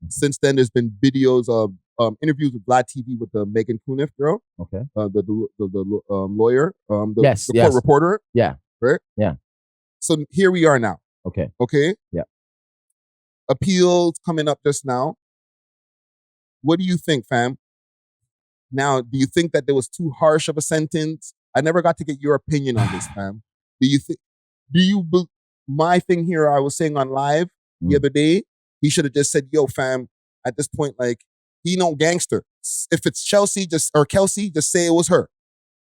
Since then, there's been videos of interviews with Vlad TV with the Megan Kuniff girl. Okay. The lawyer. Yes. Court reporter. Yeah. Right. Yeah. So here we are now. Okay. Okay. Yeah. Appeals coming up just now. What do you think, fam? Now, do you think that there was too harsh of a sentence? I never got to get your opinion on this, fam. My thing here, I was saying on live the other day, he should have just said, yo, fam, at this point, like, he no gangster. If it's Kelsey, just say it was her.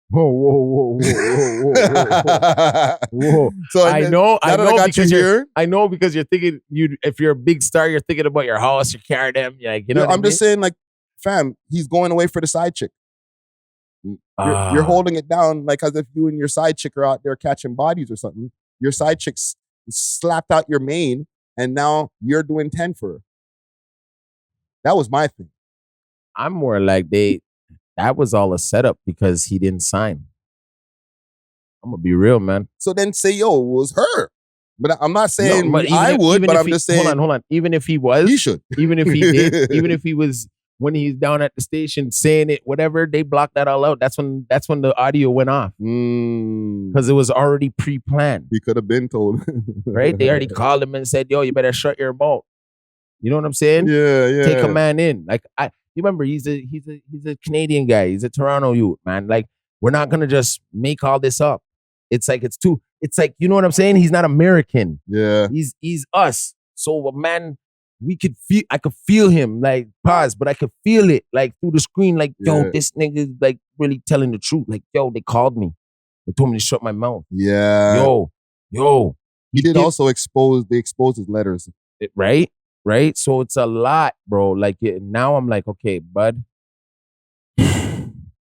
Whoa. So I know because you're thinking, if you're a big star, you're thinking about your house, your car, them. Like, you know what I'm just saying, like, fam, he's going away for the side chick. You're holding it down like as if you and your side chick are out there catching bodies or something. Your side chick slapped out your main, and now you're doing 10 for her. That was my thing. I'm more like that was all a setup because he didn't sign. I'm gonna be real, man. So then say, yo, it was her. But I'm not saying I would, but I'm just saying. Hold on. Even if he was. He should. Even if he did. Even if he was, when he's down at the station saying it, whatever, they blocked that all out. That's when the audio went off. Because it was already pre-planned. He could have been told. Right? They already called him and said, yo, you better shut your mouth. You know what I'm saying? Yeah. Take a man in. Like, you remember, he's a Canadian guy. He's a Toronto youth, man. Like, we're not gonna just make all this up. It's like you know what I'm saying? He's not American. Yeah. He's us. So a man, I could feel him, like, pause, but I could feel it, like, through the screen, like, yo, this nigga is, like, really telling the truth. Like, yo, they called me. They told me to shut my mouth. Yeah. Yo. He did also expose his letters. Right? So it's a lot, bro. Like, now I'm like, okay, bud. Is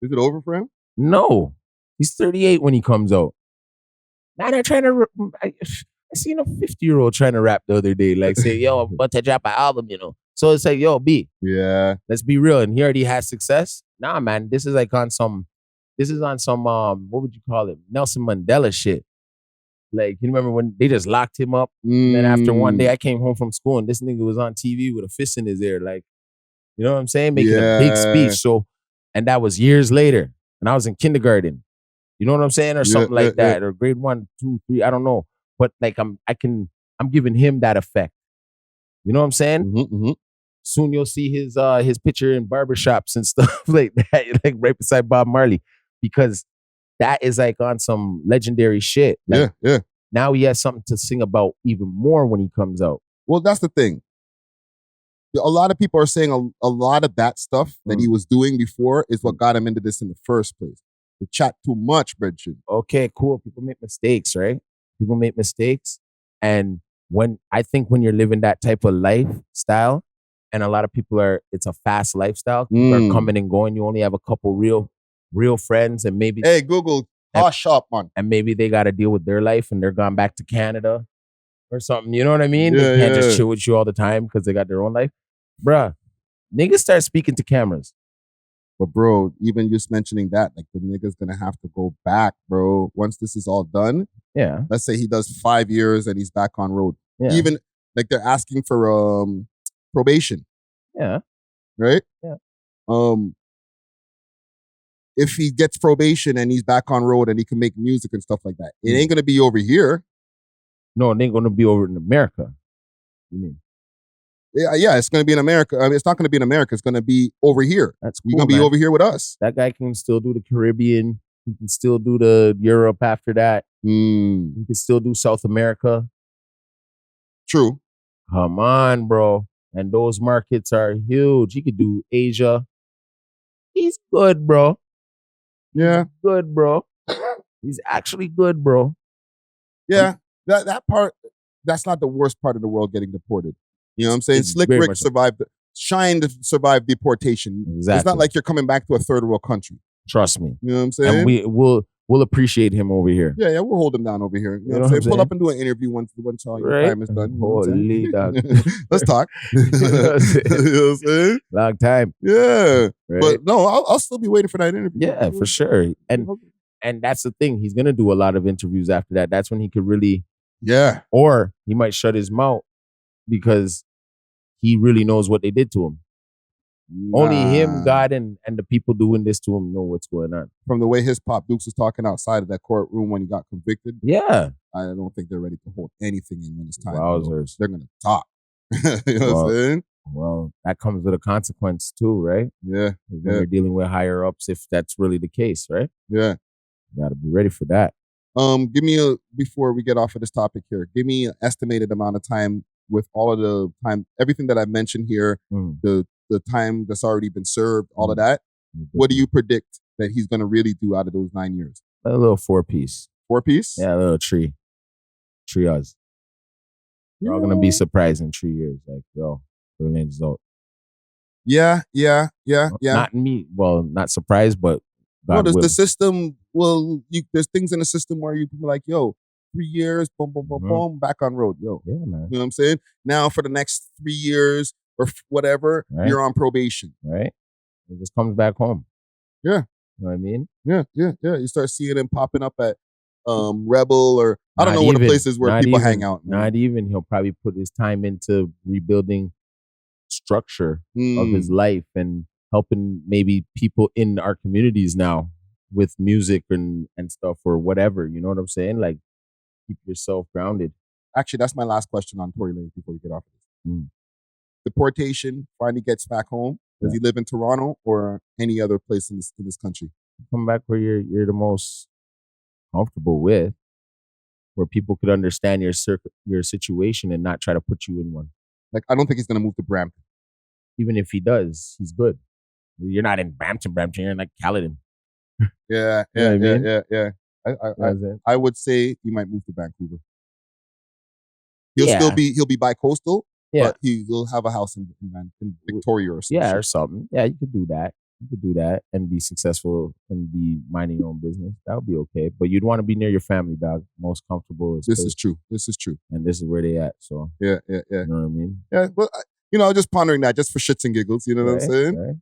it over for him? No. He's 38 when he comes out. Now they're trying to... I seen a 50-year-old trying to rap the other day, like, say, yo, I'm about to drop an album, you know. So it's like, yo, B. Yeah. Let's be real. And he already has success. Nah, man, this is on some, what would you call it? Nelson Mandela shit. Like, you remember when they just locked him up? And then after one day, I came home from school and this nigga was on TV with a fist in his ear. Like, you know what I'm saying? Making a big speech. So, and that was years later. And I was in kindergarten. You know what I'm saying? Or something like that. Or grade 1, 2, 3, I don't know. But like, I'm giving him that effect. You know what I'm saying? Mm-hmm. Soon you'll see his picture in barbershops and stuff like that, like right beside Bob Marley, because that is like on some legendary shit. Like, yeah. Now he has something to sing about even more when he comes out. Well, that's the thing. A lot of people are saying a lot of that stuff that he was doing before is what got him into this in the first place. To chat too much, Bridget. Okay, cool. People make mistakes, right? People make mistakes. And when you're living that type of lifestyle, and a lot of people it's a fast lifestyle, people are coming and going. You only have a couple real friends, and maybe hey, Google, shop, man. And maybe they got to deal with their life and they're gone back to Canada or something. You know what I mean? They can't just chill with you all the time because they got their own life. Bruh, niggas start speaking to cameras. But bro, even just mentioning that, like, the nigga's gonna have to go back, bro. Once this is all done, yeah. Let's say he does 5 years and he's back on road. Yeah. Even like they're asking for probation. Yeah. Right? Yeah. If he gets probation and he's back on road and he can make music and stuff like that, it ain't gonna be over here. No, it ain't gonna be over in America. You mean? Yeah, it's gonna be in America. I mean, it's not gonna be in America. It's gonna be over here. That's cool, You're gonna be over here with us. That guy can still do the Caribbean. He can still do the Europe after that. He can still do South America. True. Come on, bro. And those markets are huge. He could do Asia. He's good, bro. Yeah. He's good, bro. He's actually good, bro. Yeah. That part, that's not the worst part of the world getting deported. You know what I'm saying? Slick Rick survived, Shine survived deportation. Exactly. It's not like you're coming back to a third world country. Trust me. You know what I'm saying? And we'll appreciate him over here. Yeah, we'll hold him down over here. You know what I'm saying? Pull up and do an interview once all your time is done. Holy dog. Let's talk. You know what I'm saying? Long time. Yeah. Right? But no, I'll still be waiting for that interview. Yeah, for sure. And that's the thing. He's gonna do a lot of interviews after that. That's when he could really. Yeah. Or he might shut his mouth because he really knows what they did to him. Only him, God, and the people doing this to him know what's going on. From the way his Pop Dukes was talking outside of that courtroom when he got convicted. Yeah. I don't think they're ready to hold anything in when it's time. Wowzers. They're going to talk. You know what I'm saying? Well, that comes with a consequence too, right? Yeah. When you're dealing with higher ups, if that's really the case, right? Yeah. You gotta be ready for that. Give me before we get off of this topic here, give me an estimated amount of time with all of the time, everything that I mentioned here, the time that's already been served, all of that. What do you predict that he's going to really do out of those 9 years? A little 4-piece. 4-piece? Yeah, a little tree. Trios. We're all going to be surprised in 3 years. Like, yo, Tory Lanez is out. Yeah. Not me. Well, not surprised, but God will. The system, there's things in the system where you can be like, yo, 3 years, boom, boom, boom, boom, back on road. Yo. Yeah, man. You know what I'm saying? Now for the next 3 years or whatever, you're on probation. Right. It just comes back home. Yeah. You know what I mean? Yeah. You start seeing him popping up at Rebel or I don't know what the places where people hang out. Man. Not even. He'll probably put his time into rebuilding structure of his life and helping maybe people in our communities now with music and stuff or whatever. You know what I'm saying? Like, keep yourself grounded. Actually, that's my last question on Tory Lanez before we get off of this. Deportation, finally gets back home. Does he live in Toronto or any other place in this country? Come back where you're the most comfortable with, where people could understand your situation and not try to put you in one. Like, I don't think he's going to move to Brampton. Even if he does, he's good. You're not in Brampton, you're in like Caledon. Yeah. I would say he might move to Vancouver. He'll be bi-coastal, but he'll have a house in Victoria or something. Yeah, or something. Yeah, you could do that. You could do that and be successful and be minding your own business. That would be okay. But you'd want to be near your family, dog. Most comfortable. This is true. And this is where they at. So yeah. You know what I mean? Yeah, but just pondering that just for shits and giggles. You know what I'm saying? Right.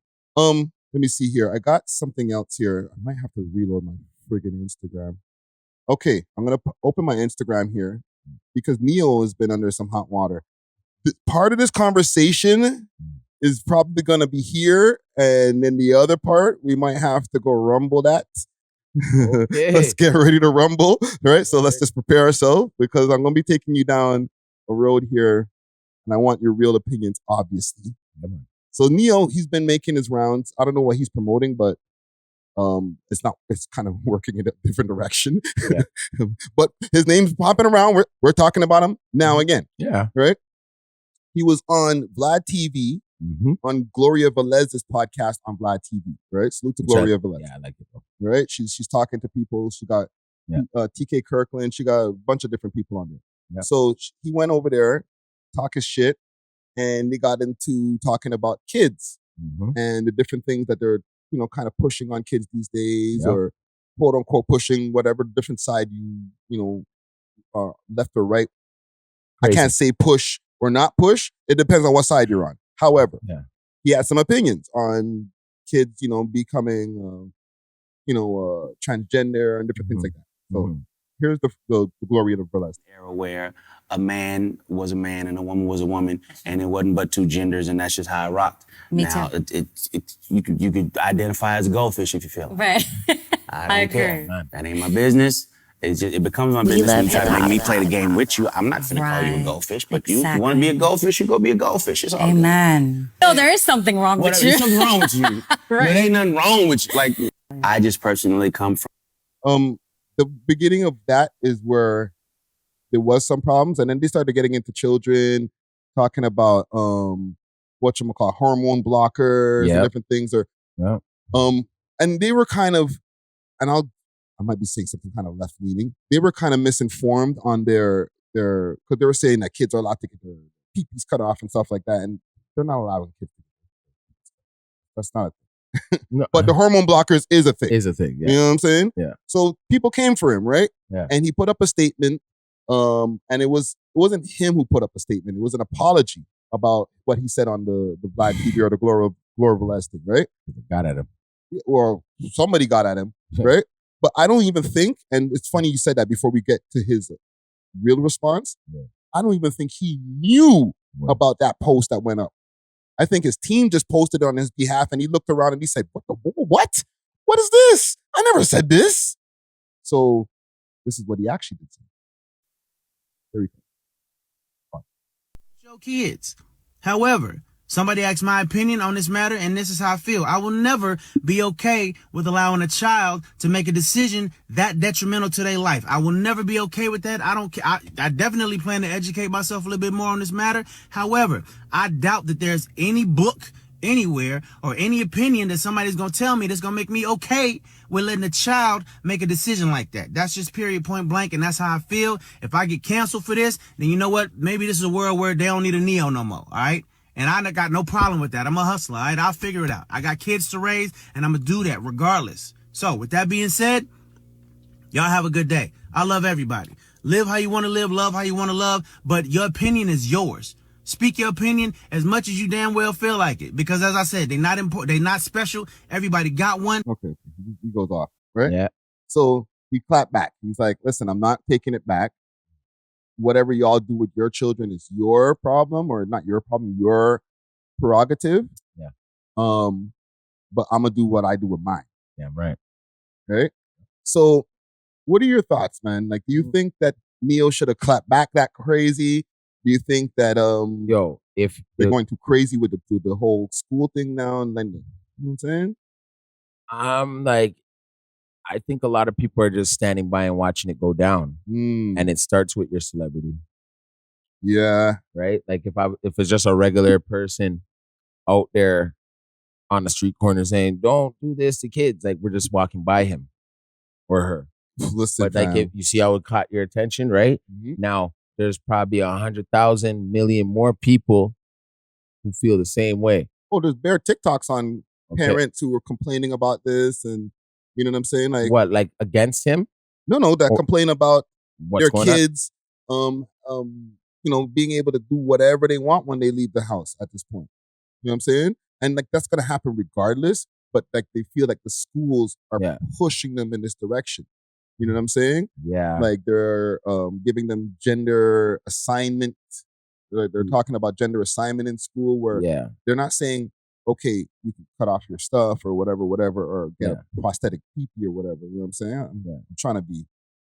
Let me see here. I got something else here. I might have to reload my friggin' Instagram. Okay, I'm gonna open my Instagram here because Neo has been under some hot water. Part of this conversation is probably gonna be here, and then the other part we might have to go rumble that. Okay. Let's get ready to rumble, right? So let's just prepare ourselves because I'm gonna be taking you down a road here, and I want your real opinions, obviously. So Neo, he's been making his rounds. I don't know what he's promoting, but it's kind of working in a different direction. Yeah. But his name's popping around. We're talking about him now again. Yeah. Right? He was on Vlad TV, on Gloria Velez's podcast on Vlad TV, right? Salute to Gloria Velez. Yeah, I like it, bro. Right? She's talking to people. She got TK Kirkland. She got a bunch of different people on there. Yeah. So he went over there, talking shit, and they got into talking about kids and the different things that they're, kind of pushing on kids these days, or quote unquote pushing whatever different side left or right. Crazy. I can't say push or not push. It depends on what side you're on. However, he had some opinions on kids, becoming, transgender and different things like that. So here's the glory of the burlesque era where a man was a man and a woman was a woman, and it wasn't but two genders, and that's just how it rocked. Me now, too. You could identify as a goldfish if you feel it. Right. I don't care. That ain't my business. It becomes my business when you try to make me play the game with you. I'm not gonna call you a goldfish, but you want to be a goldfish, you go be a goldfish. It's all Amen. No, there is something wrong with you. There's something wrong with you. There ain't nothing wrong with you. Like, I just personally come from. The beginning of that is where there was some problems, and then they started getting into children, talking about hormone blockers and different things. And they were kind of, and I might be saying something kind of left leaning. They were kind of misinformed on their because they were saying that kids are allowed to get their pee-pees cut off and stuff like that, and they're not allowing kids to do that. That's not a thing. No. But the hormone blockers is a thing. Yeah. You know what I'm saying? Yeah. So people came for him, right? Yeah. And he put up a statement, and it wasn't him who put up a statement. It was an apology about what he said on the Black TV or the Gloria Velez thing, right? Got at him. Or somebody got at him, right? But I don't even think, and it's funny you said that before we get to his real response, I don't even think he knew about that post that went up. I think his team just posted on his behalf, and he looked around and he said, what? What is this? I never said this. So this is what he actually did say. Very cool. Show kids. However, somebody asked my opinion on this matter, and this is how I feel. I will never be okay with allowing a child to make a decision that detrimental to their life. I will never be okay with that. I don't care. I definitely plan to educate myself a little bit more on this matter. However, I doubt that there's any book anywhere or any opinion that somebody's going to tell me that's going to make me okay with letting a child make a decision like that. That's just period, point blank, and that's how I feel. If I get canceled for this, then you know what? Maybe this is a world where they don't need a Neo no more, all right? And I got no problem with that. I'm a hustler, all right? I'll figure it out. I got kids to raise, and I'm going to do that regardless. So with that being said, y'all have a good day. I love everybody. Live how you want to live, love how you want to love, but your opinion is yours. Speak your opinion as much as you damn well feel like it. Because as I said, they're not important. They're not special. Everybody got one. Okay, he goes off, right? Yeah. So he clapped back. He's like, listen, I'm not taking it back. Whatever y'all do with your children is your problem, or not your problem, your prerogative. Yeah. But I'm gonna do what I do with mine. Yeah, right. Right? So what are your thoughts, man? Like, do you think that Neo should have clapped back that crazy? Do you think that if they're going too crazy with the whole school thing now, and then, you know what I'm saying? Like, I think a lot of people are just standing by and watching it go down, and it starts with your celebrity. Yeah, right. Like if it's just a regular person out there on the street corner saying, "Don't do this to kids," like we're just walking by him or her. Listen, but like if you see how it caught your attention, right? Mm-hmm. Now there's probably 100,000 million more people who feel the same way. Oh, there's bare TikToks on parents who were complaining about this, and you know what I'm saying? Like what? Like against him? No, that complain about their kids, you know, being able to do whatever they want when they leave the house at this point. You know what I'm saying? And like that's gonna happen regardless, but like they feel like the schools are pushing them in this direction. You know what I'm saying? Yeah. Like they're giving them gender assignment. They're talking about gender assignment in school where they're not saying, okay, you can cut off your stuff or whatever, or get a prosthetic pee-pee or whatever. You know what I'm saying? I'm trying to be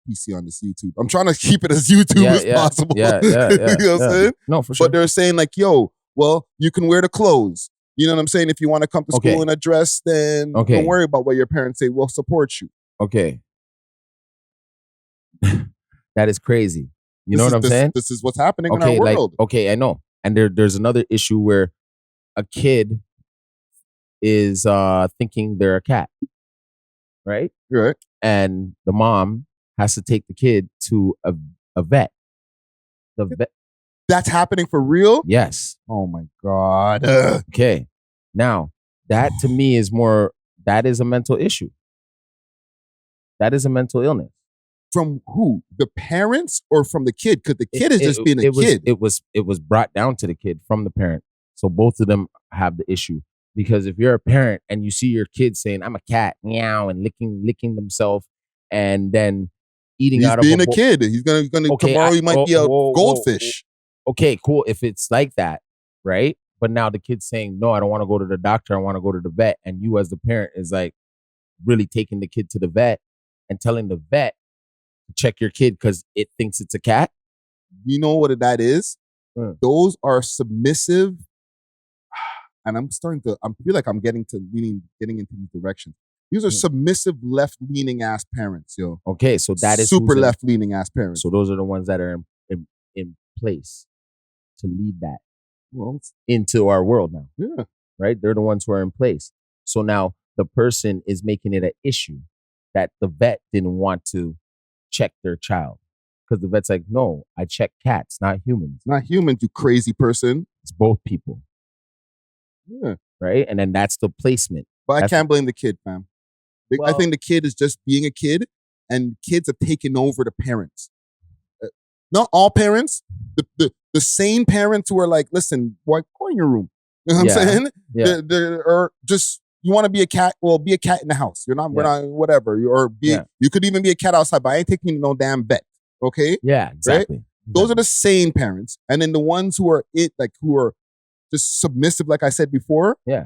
PC on this YouTube. I'm trying to keep it as YouTube as possible. Yeah, you know what I'm saying? No, for sure. But they're saying like, yo, well, you can wear the clothes. You know what I'm saying? If you want to come to school in a dress, then don't worry about what your parents say. We'll support you. Okay. That is crazy. You know what I'm saying? This is what's happening in our world. Like, okay, I know. And there's another issue where a kid is thinking they're a cat. Right? Right. And the mom has to take the kid to a vet. The vet. That's happening for real? Yes. Oh my God. Okay. Now, that to me is that is a mental issue. That is a mental illness. From who? The parents or from the kid? Because the kid is just being a kid. It was brought down to the kid from the parent. So both of them have the issue. Because if you're a parent and you see your kid saying, "I'm a cat," meow, and licking themselves, and then eating out of being a kid. He's gonna tomorrow he might be a goldfish. Okay, cool. If it's like that, right? But now the kid's saying, "No, I don't want to go to the doctor. I want to go to the vet." And you as the parent is like really taking the kid to the vet and telling the vet to check your kid because it thinks it's a cat. You know what that is? Those are submissive. And I feel like I'm getting into these directions. These are submissive, left-leaning ass parents, yo. Okay, so that is super left-leaning ass parents. So those are the ones that are in place to lead that into our world now. Yeah. Right? They're the ones who are in place. So now the person is making it an issue that the vet didn't want to check their child. Because the vet's like, "No, I check cats, not humans." Not humans, you crazy person. It's both people. Yeah. Right? And then that's the placement. But I can't blame the kid, fam. I think the kid is just being a kid, and kids have taken over the parents. Not all parents. The same parents who are like, "Listen, boy, go in your room." You know what I'm saying? Yeah. Or just, you want to be a cat? Well, be a cat in the house. We're not whatever. You could even be a cat outside, but I ain't taking you to no damn vet. Okay? Yeah, exactly. Right? Those are the sane parents. And then the ones who are just submissive, like I said before. Yeah.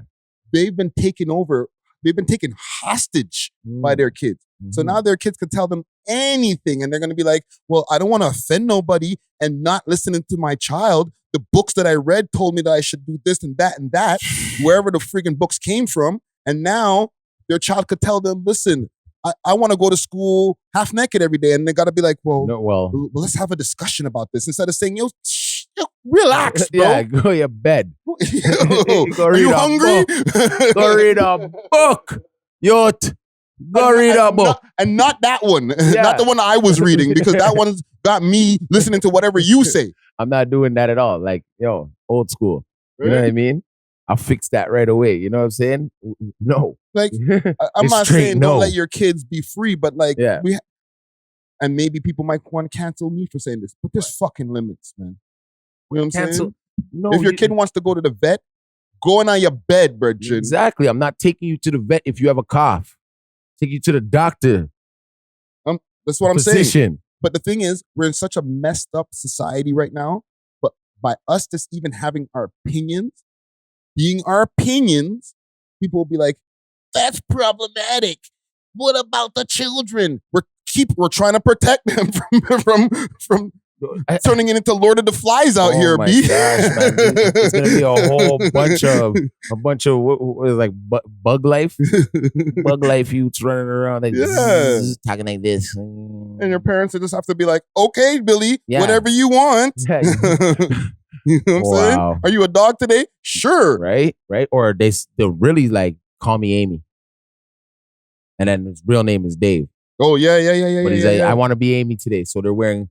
They've been taken over. They've been taken hostage by their kids. So now their kids can tell them anything, and they're going to be like, well, I don't want to offend nobody and not listening to my child. The books that I read told me that I should do this and that, wherever the freaking books came from. And now their child could tell them, listen, I want to go to school half naked every day. And they got to be like, well, let's have a discussion about this. Instead of saying, yo, relax, bro. Yeah, go to your bed. Are you hungry? Go read a book. Yo, go read a book. And not that one. Not the one I was reading, because that one's got me listening to whatever you say. I'm not doing that at all. Like, yo, old school. You know what I mean? I'll fix that right away. You know what I'm saying? No. Like, I'm not saying don't let your kids be free, but like, and maybe people might want to cancel me for saying this, but there's fucking limits, man. You know what I'm saying? No, if your kid wants to go to the vet, go on your bed, brethren. Exactly. I'm not taking you to the vet if you have a cough. Take you to the doctor. That's what I'm saying. But the thing is, we're in such a messed up society right now. But by us just even having our opinions, being our opinions, people will be like, that's problematic. What about the children? We're trying to protect them from turning it into Lord of the Flies out here, my B. Gosh, man. It's gonna be a whole bunch of what is it, like bug life youths running around like talking like this, and your parents will just have to be like, okay, Billy, whatever you want. Yeah. You know what I'm saying? Are you a dog today? Sure. Right. Or they'll really like call me Amy, and then his real name is Dave. Oh yeah. But he's like, I want to be Amy today, so they're wearing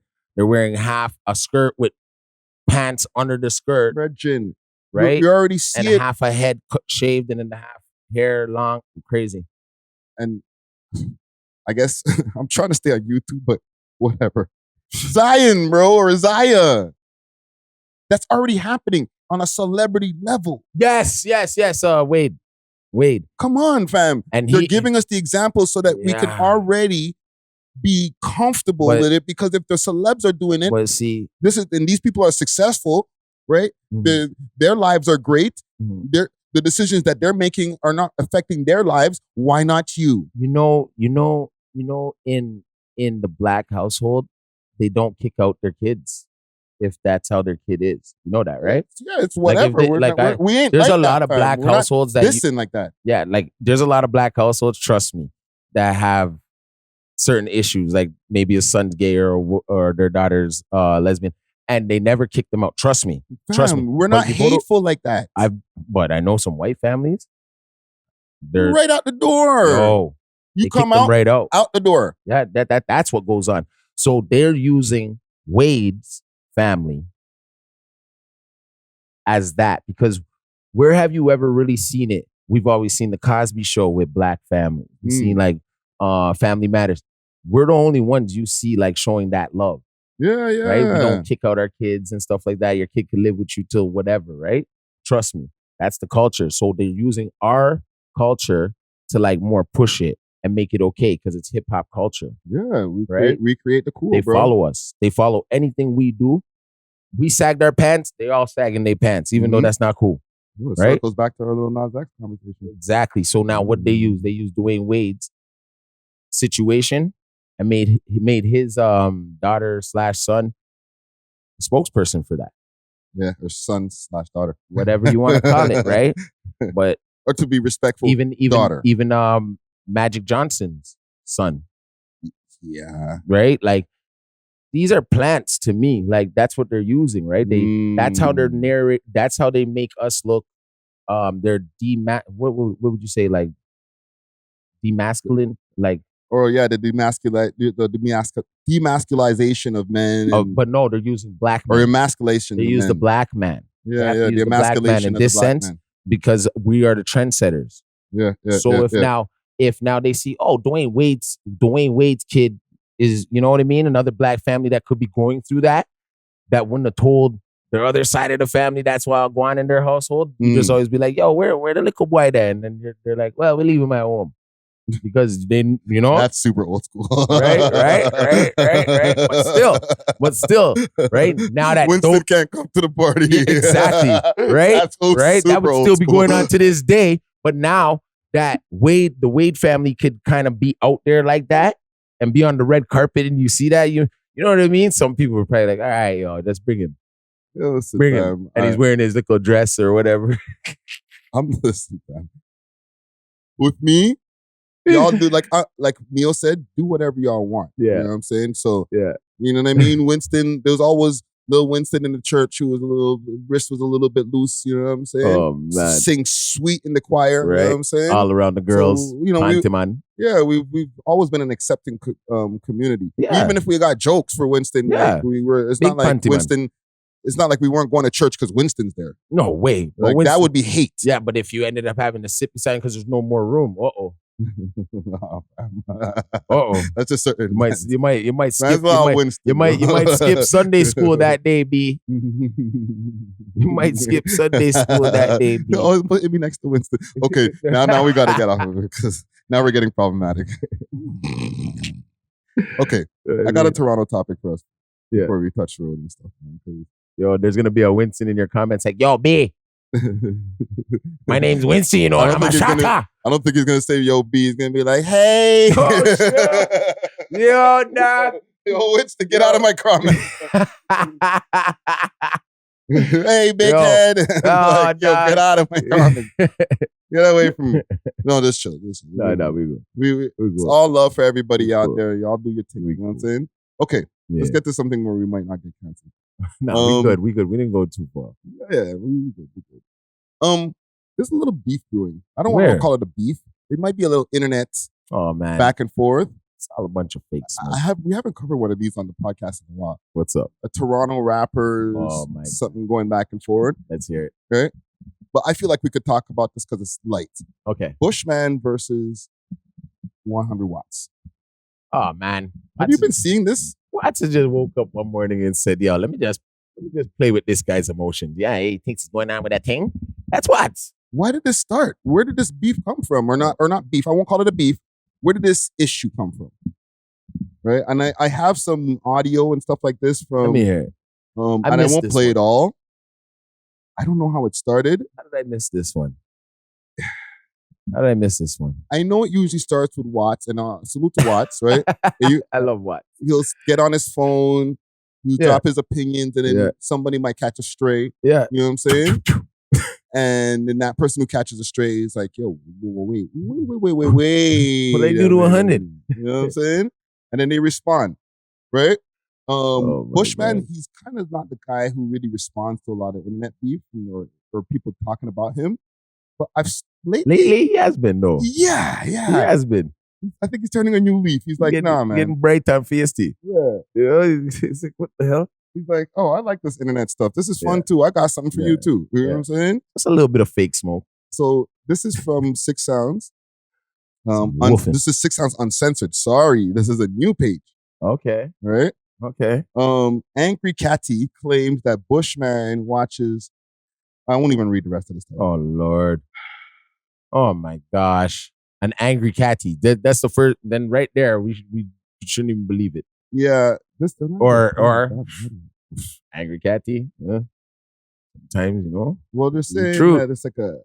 half a skirt with pants under the skirt. Virgin. Right? You already see and it. Half a head shaved and then the half hair long. Crazy. And I guess I'm trying to stay on YouTube, but whatever. Zion, bro, or Zaya. That's already happening on a celebrity level. Yes. Wade. Come on, fam. And they're giving us the example so that we can already be comfortable with it, because if the celebs are doing it, and these people are successful, right? Mm-hmm. Their lives are great. Mm-hmm. The decisions that they're making are not affecting their lives. Why not you? You know, in the black household, they don't kick out their kids if that's how their kid is. You know that, right? Yeah, it's whatever. We ain't. There's like a lot of black households that listen like that. Yeah, like there's a lot of black households. Trust me, that have certain issues, like maybe a son's gay or their daughter's lesbian, and they never kick them out. Trust me. We're not hateful like that. But I know some white families. They're right out the door. Oh, you come out right out the door. Yeah, that's what goes on. So they're using Wade's family as that, because where have you ever really seen it? We've always seen the Cosby Show with black families. We've seen like Family Matters. We're the only ones you see like showing that love. Yeah. Right? We don't kick out our kids and stuff like that. Your kid can live with you till whatever, right? Trust me. That's the culture. So they're using our culture to like more push it and make it okay because it's hip hop culture. Yeah, we create the cool. They follow us. They follow anything we do. We sagged our pants. They all sagging their pants, even though that's not cool. Ooh, right? Circles back to our little Nas X conversation. Exactly. So now what they use Dwayne Wade's situation and made his daughter/son the spokesperson for that. Yeah, or son/daughter, whatever you want to call it, right? But or to be respectful, even daughter, even Magic Johnson's son. Yeah, right. Like these are plants to me. Like that's what they're using, right? That's how they're narrate. That's how they make us look. They're what would you say, like demasculine, like. Or yeah, the demasculization of men. But no, they're using black men. Or emasculation. They use the black man. Yeah, the emasculation in this sense, because we are the trendsetters. Yeah. So if now they see, Dwayne Wade's kid is, you know what I mean, another black family that could be going through that wouldn't have told the other side of the family that's why I'm going in their household. You just always be like, yo, where the little boy there? And then they're like, well, we leave him at home. because they, you know, that's super old school. right. But still, right now that Winston can't come to the party. Yeah, exactly, right, That's so right. That would super still old be school. going on to this day. But now that the Wade family could kind of be out there like that and be on the red carpet, and you see that, you know what I mean. Some people were probably like, all right, yo, let's bring him. Yo, listen, Bring him. And he's wearing his little dress or whatever. I'm listening, fam. With me, y'all do like Neil said, do whatever y'all want. Yeah. You know what I'm saying? So, Yeah. you know what I mean? Winston, there was always little Winston in the church who was wrist was a little bit loose, you know what I'm saying? Oh, man. Sing sweet in the choir, Right. you know what I'm saying? All around the girls. So, you know, we've always been an accepting community. Yeah. Even if we got jokes for Winston, Yeah. like it's Big not like panty Winston. It's not like we weren't going to church because Winston's there. No way. Like, Winston, that would be hate. Yeah, but if you ended up having to sit beside him because there's no more room, That's a certain. You might skip. Winston. You might skip Sunday school that day, B. You might skip Sunday school that day, B. Oh, put me next to Winston. Okay, now we got to get off of it because now we're getting problematic. Okay, I got a Toronto topic for us before we touch road and stuff. Man, yo, there's gonna be a Winston in your comments like, yo, B. My name's Winston, you know, I'm a shaka. I don't think he's gonna say yo B. He's gonna be like, hey, oh, shit. Yo, nah. Yo, Winston, get out of my comment. Hey, big head. Like, yo, get out of my comment. Get away from me. No, just chill. No, we go. It's all love for everybody out there. Y'all do your thing. You know what I'm saying? Okay, let's get to something where we might not get canceled. No, we good. We didn't go too far. Yeah, we good. There's a little beef brewing. I don't want to call it a beef. It might be a little internet. Oh man, back and forth. It's all a bunch of fakes. We haven't covered one of these on the podcast in a while. What's up? A Toronto rappers. Oh my something going back and forward. Let's hear it. Right? But I feel like we could talk about this because it's light. Okay. Bushman versus 100 Watts. Oh man, have you been seeing this? Watts just woke up one morning and said, "Yo, let me just play with this guy's emotions." Yeah, he thinks he's going on with that thing. That's Watts. Why did this start? Where did this beef come from? Or not beef. I won't call it a beef. Where did this issue come from? Right? And I have some audio and stuff like this from. Let me hear it. And I won't play it all. I don't know how it started. How did I miss this one? I know it usually starts with Watts, and salute to Watts, right? I love Watts. He'll get on his phone, he'll drop his opinions, and then somebody might catch a stray. Yeah. You know what I'm saying? And then that person who catches a stray is like, yo, wait. What they do to 100? You know what I'm saying? And then they respond, right? Bushman, he's kind of not the guy who really responds to a lot of internet beef or people talking about him. But lately he has been though. Yeah. He has been. I think he's turning a new leaf. He's like, nah, man. Getting bright and feisty. Yeah. You know, he's like, what the hell? He's like, oh, I like this internet stuff. This is fun too. I got something for you too. You know what I'm saying? That's a little bit of fake smoke. So this is from 6 Sounds. This is 6 Sounds Uncensored. Sorry, this is a new page. Okay. Right? Okay. Angry Catty claims that Bushman watches. I won't even read the rest of this. Oh Lord. Oh my gosh. An Angry Catty. That's the first. Then right there, we shouldn't even believe it. Yeah. Or Angry Catty. Yeah. Sometimes, you know. Well, they're saying that it's like a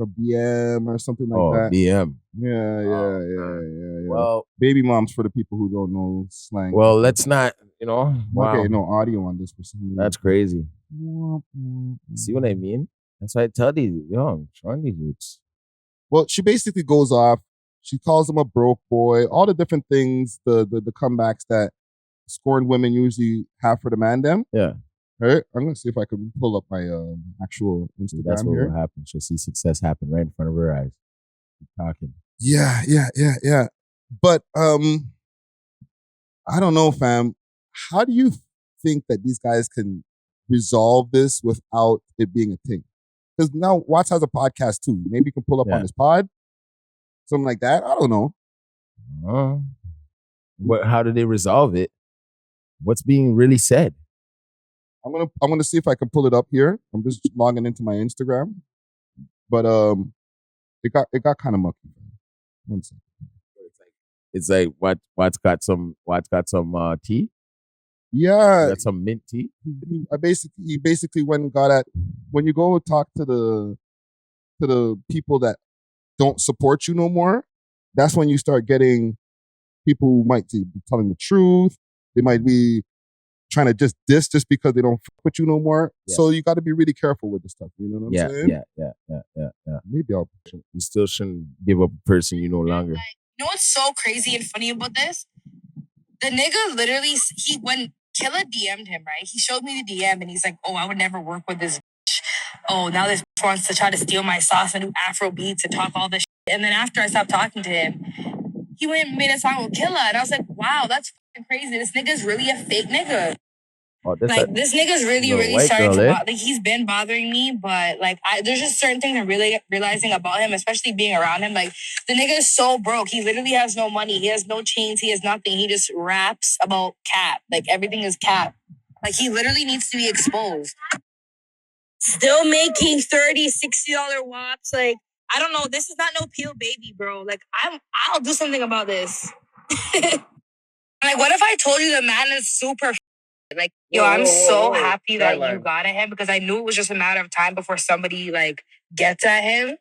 BM or something like that. BM. Yeah. Well, baby moms for the people who don't know slang. Well, let's not, you know. Wow. Okay, no audio on this for some reason. That's crazy. See what I mean? That's why I tell these trying these youths. Well, she basically goes off. She calls him a broke boy. All the different things, the comebacks that scorned women usually have for the man them. Yeah. Right? I'm going to see if I can pull up my actual Instagram. That's what will happen. She'll see success happen right in front of her eyes. Keep talking. Yeah. But I don't know, fam. How do you think that these guys can resolve this without it being a thing? Because now Watts has a podcast too. Maybe you can pull up on his pod. Something like that. I don't know. How do they resolve it? What's being really said? I'm gonna see if I can pull it up here. I'm just logging into my Instagram. But it got kind of mucky. 1 second. It's like Watts got some tea. Yeah, Got some mint tea. He basically went and got at when you go talk to the people that don't support you no more. That's when you start getting people who might be telling the truth. They might be trying to just diss just because they don't fuck with you no more. Yeah. So you got to be really careful with this stuff. You know what I'm saying? Yeah. Maybe you still shouldn't give up a person you no longer. Like, you know what's so crazy and funny about this? The nigga literally, when Killa DM'd him, right? He showed me the DM and he's like, oh, I would never work with this bitch. Oh, now this bitch wants to try to steal my sauce and do Afro beats and talk all this shit. And then after I stopped talking to him, he went and made a song with Killa. And I was like, wow, that's fucking crazy. This nigga's really a fake nigga. Oh, this nigga's really starting to like, he's been bothering me, but like there's just certain things I'm really realizing about him, especially being around him. Like the nigga is so broke. He literally has no money. He has no chains. He has nothing. He just raps about cap. Like everything is cap. Like he literally needs to be exposed. Still making $30, $60 wops. Like, I don't know. This is not no peel baby, bro. Like I'll do something about this. Like, what if I told you the man is super like, yo, I'm so happy that you got at him because I knew it was just a matter of time before somebody like gets at him.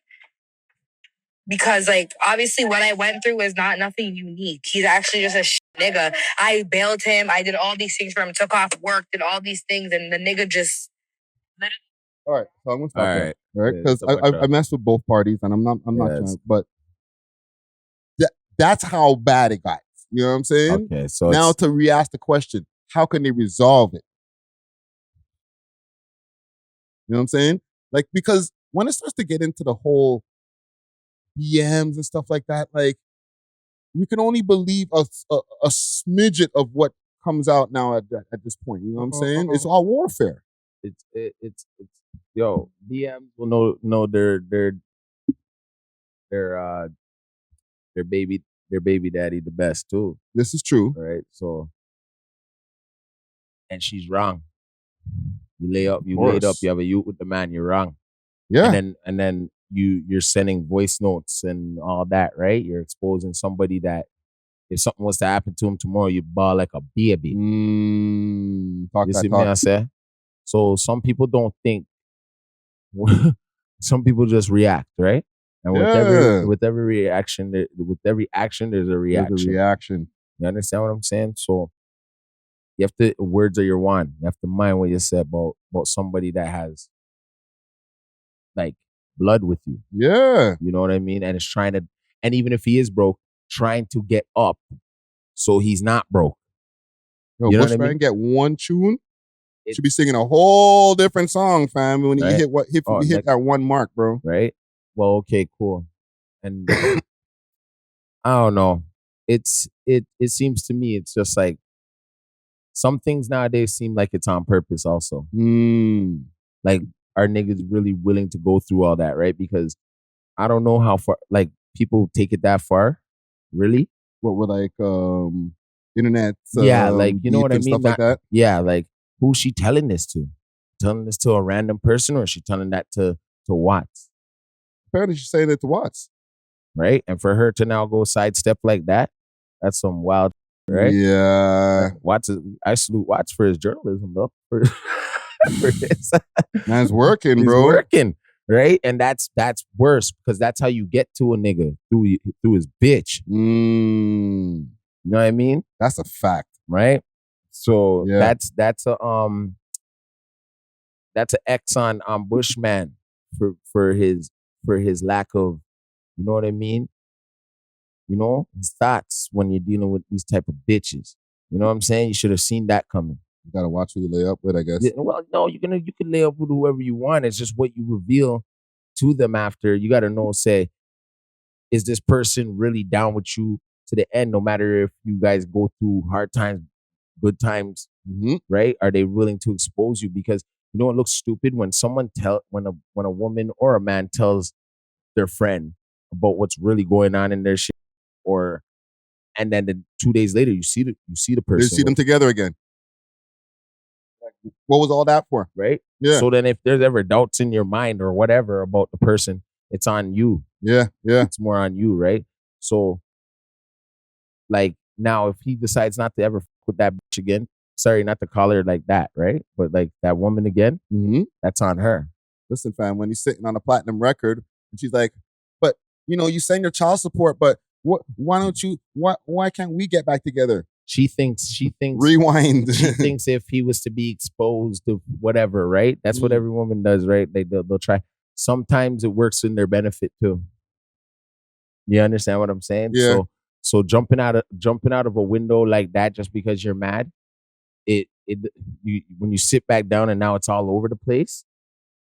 Because like obviously what I went through is not nothing unique. He's actually just a nigga. I bailed him. I did all these things for him. Took off work. Did all these things, and the nigga just. All right, so I'm gonna stop there, right? Because I messed with both parties, and I'm not trying, but that's how bad it got. You know what I'm saying? Okay, so now to re-ask the question. How can they resolve it? You know what I'm saying? Like, because when it starts to get into the whole DMs and stuff like that, like, we can only believe a smidget of what comes out now at this point. You know what I'm saying? It's all warfare. It's yo, DMs will know their baby daddy the best too. This is true. Right? So, and she's wrong. You laid up, you have a youth with the man, you're wrong. Yeah. And then you're sending voice notes and all that, right? You're exposing somebody that if something was to happen to him tomorrow, you'd bawl like a baby. You see me, I say? So some people don't think. Some people just react, right? And with every action, there's a reaction. There's a reaction. You understand what I'm saying? So you have to, words are your wand. You have to mind what you say about somebody that has like blood with you. Yeah. You know what I mean? And it's trying to, and even if he is broke, trying to get up so he's not broke. Yo, you know Bushman, what I mean? Get one tune. Should be singing a whole different song, fam. When you hit that one mark, bro. Right? Well, okay, cool. And I don't know. It seems to me it's just like some things nowadays seem like it's on purpose also. Like, are niggas really willing to go through all that, right? Because I don't know how far, like, people take it that far. Really? What with, like, internet? Yeah, like, you know what I mean? Stuff like that? Yeah, like, who's she telling this to? Telling this to a random person, or is she telling that to Watts? Apparently she's saying it to Watts. Right? And for her to now go sidestep like that, that's some wild, right? Yeah. I salute Watts for his journalism, though. For this. Man's working, bro. He's working, right? And that's worse, because that's how you get to a nigga, through his bitch. You know what I mean? That's a fact. Right? So that's an X on Bushman for his lack of, you know what I mean? You know, his thoughts when you're dealing with these type of bitches. You know what I'm saying? You should have seen that coming. You gotta watch who you lay up with, I guess. Yeah, well, no, you can lay up with whoever you want. It's just what you reveal to them after. You gotta know, say, is this person really down with you to the end, no matter if you guys go through hard times, good times, right? Are they willing to expose you? Because you know it looks stupid when someone when a woman or a man tells their friend about what's really going on in their shit, and then 2 days later you see the person. You see them together again. What was all that for? Right? Yeah. So then if there's ever doubts in your mind or whatever about the person, it's on you. Yeah. It's more on you, right? So like now if he decides not to ever with that bitch again, sorry, not to call her like that, right? But like that woman again, that's on her. Listen, fam, when he's sitting on a platinum record and she's like, but you send your child support, but why can't we get back together? She thinks rewind. She thinks if he was to be exposed to whatever, right? That's what every woman does, right? They'll try. Sometimes it works in their benefit too. You understand what I'm saying? Yeah. So jumping out of a window like that just because you're mad, when you sit back down and now it's all over the place.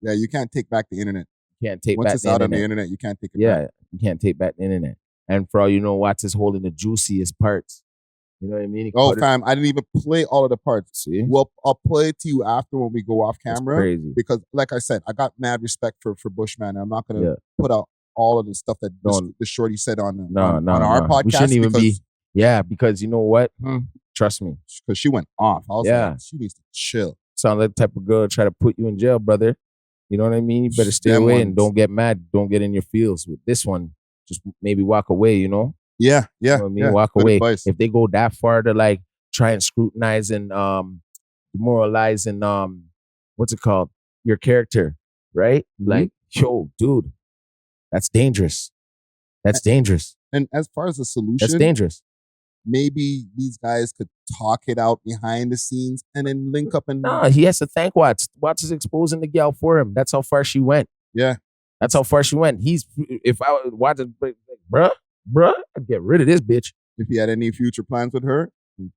Yeah, you can't take back the internet. You can't take Once back it's the out internet. on the internet, you can't take it back. Yeah, you can't take back the internet. And for all you know, Watts is holding the juiciest parts. You know what I mean? Fam, I didn't even play all of the parts. See? Well, I'll play it to you after when we go off camera. That's crazy. Because, like I said, I got mad respect for Bushman. I'm not going to put out all of the stuff that the shorty said on our podcast. We shouldn't even be. Yeah, because you know what? Trust me. Because she went off. I was like, she needs to chill. Sound like the type of girl to try to put you in jail, brother. You know what I mean? You better stay away and don't get mad. Don't get in your feels with this one. Just maybe walk away, you know? Yeah. You know what I mean? Walk away. Advice. If they go that far to like try and scrutinize and demoralize and what's it called? Your character, right? Like, yo, dude, that's dangerous. That's dangerous. And as far as the solution, that's dangerous. Maybe these guys could talk it out behind the scenes and then link up and... Nah, he has to thank Watts. Watts is exposing the gal for him. That's how far she went. Yeah. That's how far she went. If I was Watts, bruh, I'd get rid of this bitch. If he had any future plans with her,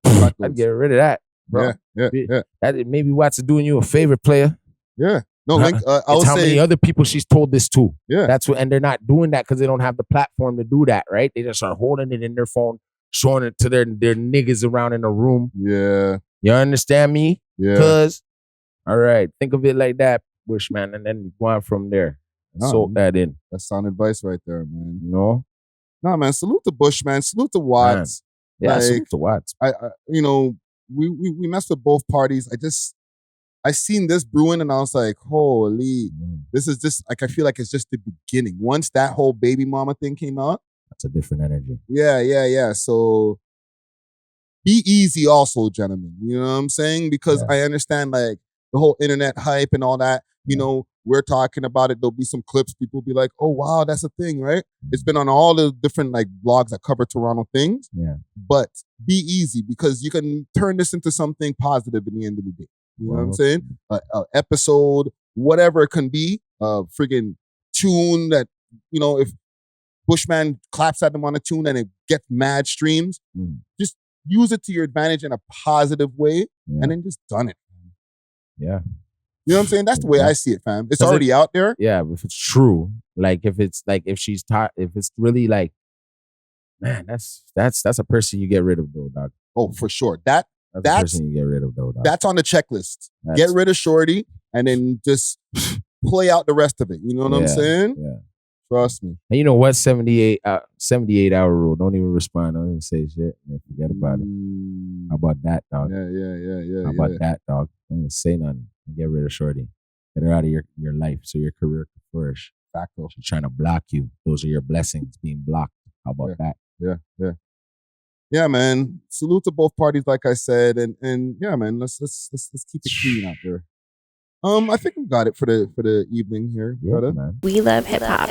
I'd get rid of that, bro. Yeah. That maybe Watts is doing you a favor, player. Yeah. No, Link, it's how many other people she's told this to. Yeah. That's what, and they're not doing that because they don't have the platform to do that, right? They just are holding it in their phone, showing it to their niggas around in the room. Yeah. You understand me? Yeah. Cause, all right, think of it like that, Bushman, and then go on from there. Soak that in. That's sound advice right there, man. You know? No, man. Salute to Bushman. Salute to Watts. Man. Yeah, salute to Watts. We messed with both parties. I seen this brewing and I was like, holy, this is just like, I feel like it's just the beginning. Once that whole baby mama thing came out. That's a different energy. Yeah. So be easy also, gentlemen. You know what I'm saying? Because I understand like the whole internet hype and all that. You know, we're talking about it. There'll be some clips. People will be like, oh, wow, that's a thing, right? It's been on all the different like blogs that cover Toronto things. Yeah. But be easy because you can turn this into something positive in the end of the day. You know what I'm saying? An episode, whatever it can be, a friggin' tune that, if Bushman claps at them on a tune and it gets mad streams, just use it to your advantage in a positive way and then just done it. Yeah. You know what I'm saying? That's the way I see it, fam. It's already out there. Yeah, if it's true, like if it's like if it's really like, man, that's a person you get rid of though, dog. Oh, for sure. That's a person you get rid of though, dog. That's on the checklist. Get rid of Shorty and then just play out the rest of it. You know what I'm saying? Yeah. Trust me. And you know what? 78 hour rule. Don't even respond. Don't even say shit. Forget about it. How about that, dog? Yeah. How about that, dog? Don't even say nothing. Get rid of Shorty. Get her out of your life so your career can flourish. Facto. She's trying to block you. Those are your blessings being blocked. How about that? Yeah. Yeah, man. Salute to both parties, like I said, and yeah, man. Let's keep it clean out there. I think we got it for the evening here, brother. Man. We love hip hop.